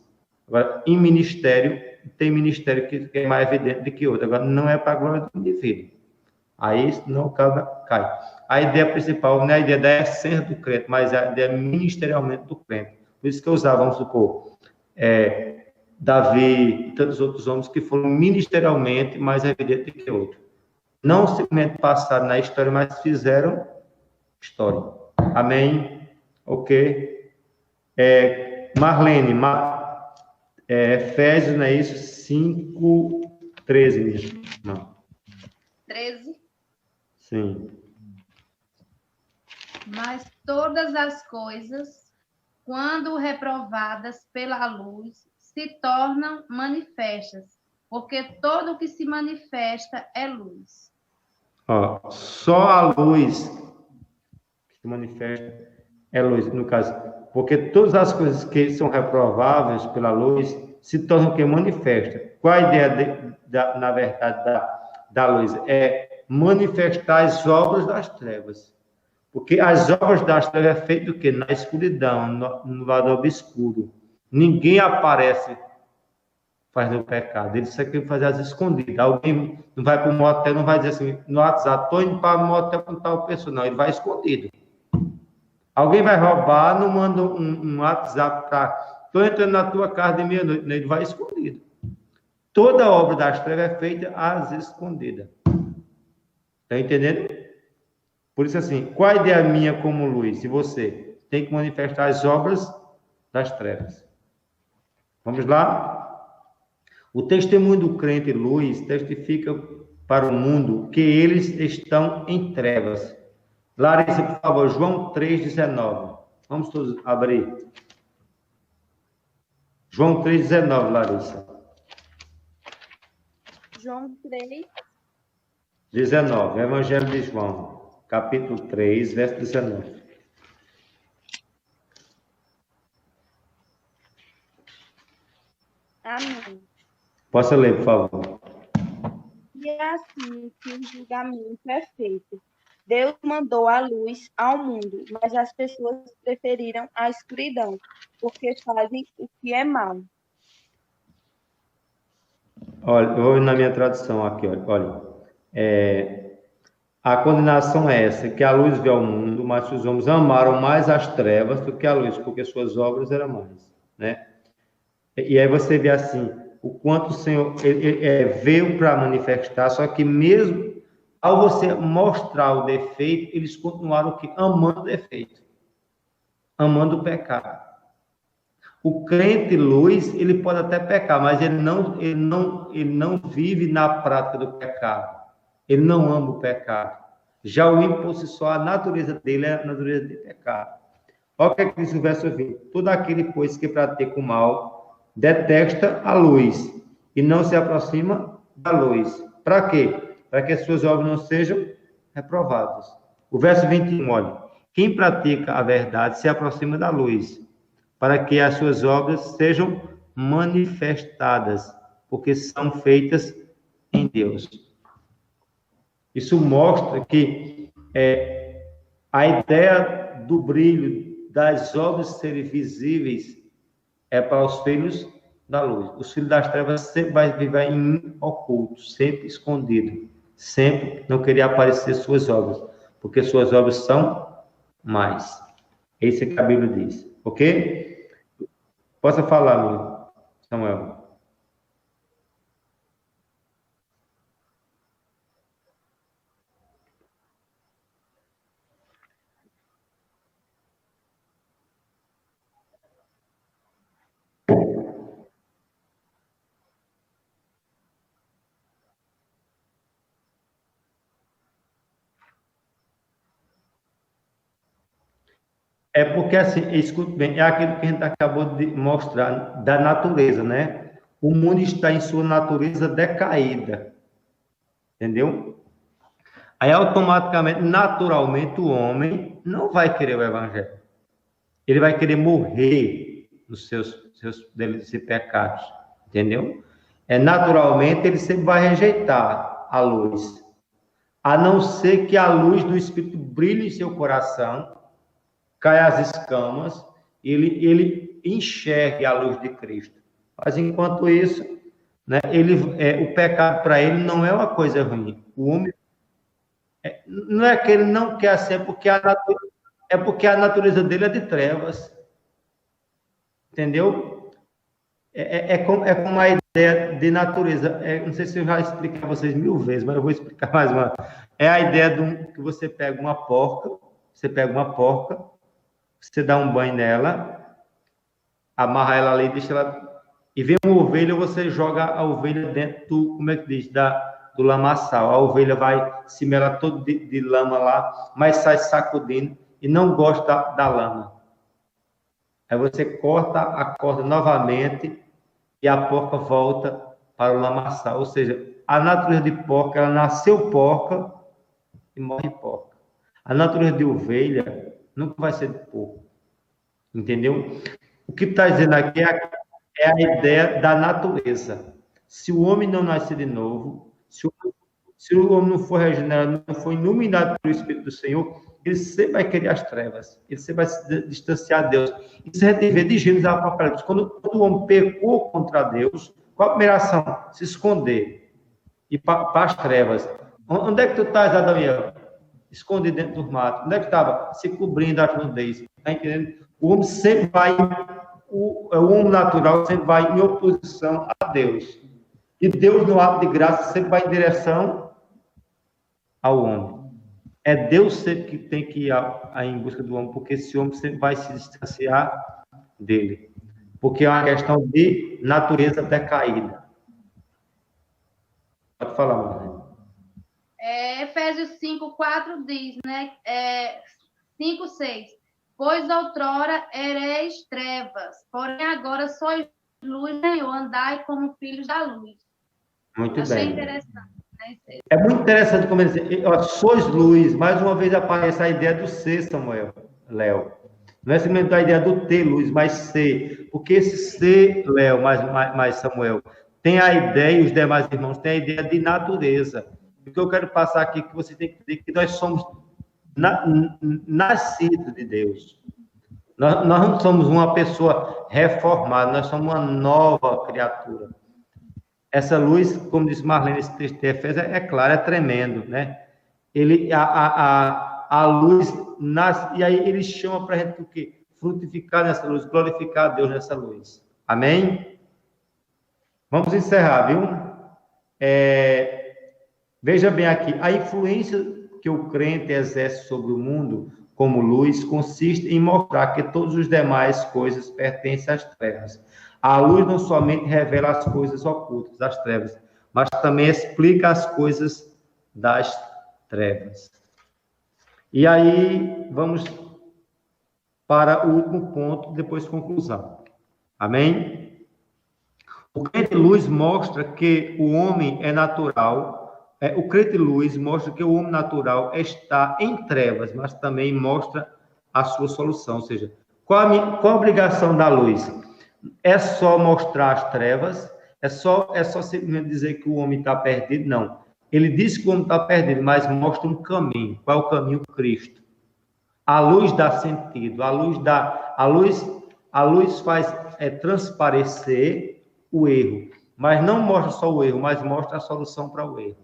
Agora, em ministério, tem ministério que é mais evidente do que outro. Agora, não é para a glória do indivíduo. Aí, não cai. a ideia principal não é a ideia da essência do crente, mas a ideia ministerialmente do crente. Por isso que eu usava, vamos supor, Davi e tantos outros homens que foram ministerialmente mais evidentes que outros. Não simplesmente passaram na história, mas fizeram história. Amém? Ok? Marlene, Efésios, não é isso? 5:13. Não. 13. Sim. Mas todas as coisas, quando reprovadas pela luz, se tornam manifestas, porque todo o que se manifesta é luz. Só a luz que se manifesta é luz, no caso, porque todas as coisas que são reprováveis pela luz se tornam que manifesta. Qual a ideia, na verdade, da luz? É manifestar as obras das trevas. Porque as obras das trevas é feito o quê? Na escuridão, no lado obscuro. Ninguém aparece fazendo o pecado. Ele só quer fazer as escondidas. Alguém não vai para o motel, não vai dizer assim, no WhatsApp, estou indo para o motel com tal pessoa. Não, ele vai escondido. Alguém vai roubar, não manda um WhatsApp para... Estou entrando na tua casa de meia-noite. Ele vai escondido. Toda obra das trevas é feita às escondidas. Está entendendo? Por isso, assim, qual a ideia minha como luz? E você tem que manifestar as obras das trevas. Vamos lá? O testemunho do crente luz testifica para o mundo que eles estão em trevas. Larissa, por favor, João 3,19. Vamos todos abrir. João 3,19, Larissa. João 3. 19, Evangelho de João. Capítulo 3, verso 19. Amém. Posso ler, por favor? E é assim que o julgamento é feito. Deus mandou a luz ao mundo, mas as pessoas preferiram a escuridão, porque fazem o que é mal. Olha, eu vou na minha tradução aqui, olha. A condenação é essa, que a luz veio ao mundo, mas os homens amaram mais as trevas do que a luz, porque suas obras eram mais, né? E aí você vê assim, o quanto o Senhor veio para manifestar, só que mesmo ao você mostrar o defeito, eles continuaram amando o defeito, amando o pecado. O crente luz, ele pode até pecar, mas ele não vive na prática do pecado. Ele não ama o pecado. Já o ímpio, só a natureza dele é a natureza de pecado. Olha o que diz o verso 20. Todo aquele, pois, que pratica o mal, detesta a luz e não se aproxima da luz. Para quê? Para que as suas obras não sejam reprovadas. O verso 21, olha. Quem pratica a verdade se aproxima da luz, para que as suas obras sejam manifestadas, porque são feitas em Deus. Isso mostra que a ideia do brilho das obras serem visíveis é para os filhos da luz. Os filhos das trevas sempre vai viver em oculto, sempre escondido, sempre não querer aparecer suas obras, porque suas obras são mais. É isso que a Bíblia diz, ok? Possa falar, amigo Samuel. É porque, assim, escute bem, é aquilo que a gente acabou de mostrar da natureza, né? O mundo está em sua natureza decaída, entendeu? Aí, automaticamente, naturalmente, o homem não vai querer o evangelho. Ele vai querer morrer nos seus delitos e pecados, entendeu? Naturalmente, ele sempre vai rejeitar a luz, a não ser que a luz do Espírito brilhe em seu coração, cai as escamas, ele enxergue a luz de Cristo. Mas, enquanto isso, né, o pecado para ele não é uma coisa ruim. O homem Não é que ele não quer ser, é porque a natureza dele é de trevas. Entendeu? É como a ideia de natureza. Não sei se eu já expliquei a vocês 1000 vezes, mas eu vou explicar mais uma. É a ideia que você pega uma porca, você dá um banho nela, amarra ela ali, deixa ela. E vem uma ovelha, você joga a ovelha dentro do, como é que diz, do lamaçal. A ovelha vai se melar todo de lama lá, mas sai sacudindo e não gosta da lama. Aí você corta a corda novamente e a porca volta para o lamaçal. Ou seja, a natureza de porca, ela nasceu porca e morre porca. A natureza de ovelha nunca vai ser de porco. Entendeu? O que está dizendo aqui é a ideia da natureza. Se o homem não nascer de novo, se o homem não for regenerado, não for iluminado pelo Espírito do Senhor, ele sempre vai querer as trevas, ele sempre vai se distanciar de Deus. Isso a gente vê de Gênesis ao Apocalipse. Quando o homem pecou contra Deus, qual a primeira ação? Se esconder, ir para as trevas. Onde é que tu estás, Adão e Eva? Escondido dentro do mato. Onde é que estava? Se cobrindo as nudez. Está entendendo? O homem sempre vai, o homem natural sempre vai em oposição a Deus. E Deus, no ato de graça, sempre vai em direção ao homem. É Deus sempre que tem que ir em busca do homem, porque esse homem sempre vai se distanciar dele. Porque é uma questão de natureza decaída. Pode falar, Maria. Efésios 5:4 diz, né? 5:6. Pois outrora ereis trevas, porém agora sois luz, Senhor, andai como filhos da luz. Muito Achei bem. interessante. É muito interessante como ele diz, sois luz. Mais uma vez aparece a ideia do ser, Samuel, Léo. Não é simplesmente a ideia do ter luz, mas ser. Porque esse ser, Léo, mais Samuel, tem a ideia, e os demais irmãos têm a ideia de natureza. O que eu quero passar aqui, que você tem que entender que nós somos nascidos de Deus. Nós não somos uma pessoa reformada, nós somos uma nova criatura. Essa luz, como disse Marlene, esse texto de Efésios, é claro, é tremendo, né? A luz nasce, e aí ele chama para a gente o quê? Frutificar nessa luz, glorificar a Deus nessa luz. Amém? Vamos encerrar, viu? Veja bem aqui, a influência que o crente exerce sobre o mundo como luz consiste em mostrar que todas as demais coisas pertencem às trevas. A luz não somente revela as coisas ocultas das trevas, mas também explica as coisas das trevas. E aí, vamos para o último ponto, depois conclusão. Amém? O crente luz mostra que o homem é natural. O crente luz mostra que o homem natural está em trevas, mas também mostra a sua solução. Ou seja, qual a obrigação da luz? É só mostrar as trevas? É só simplesmente dizer que o homem está perdido? Não. Ele diz que o homem está perdido, mas mostra um caminho. Qual é o caminho? Cristo. A luz dá sentido. A luz faz transparecer o erro. Mas não mostra só o erro, mas mostra a solução para o erro.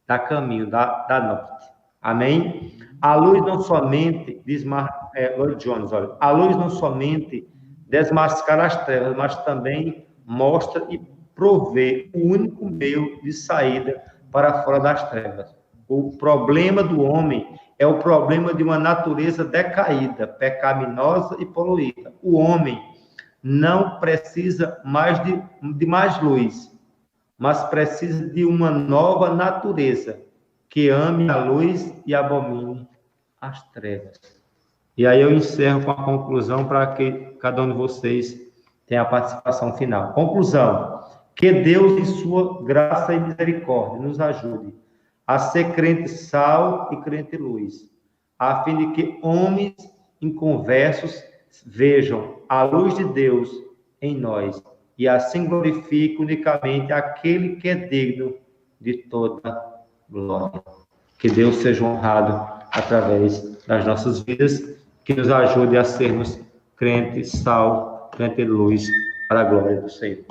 Dá caminho, dá norte. Amém? A luz não somente, diz Lloyd Jones, olha, a luz não somente desmascara as trevas, mas também mostra e provê o único meio de saída para fora das trevas. O problema do homem é o problema de uma natureza decaída, pecaminosa e poluída. O homem não precisa mais de mais luz, mas precisa de uma nova natureza que ame a luz e abomine as trevas. E aí eu encerro com a conclusão para que cada um de vocês tenha a participação final. Conclusão: que Deus, em sua graça e misericórdia, nos ajude a ser crente sal e crente luz, a fim de que homens inconversos vejam a luz de Deus em nós e assim glorifique unicamente aquele que é digno de toda glória. Que Deus seja honrado através das nossas vidas, que nos ajude a sermos crentes sal, crente luz, para a glória do Senhor.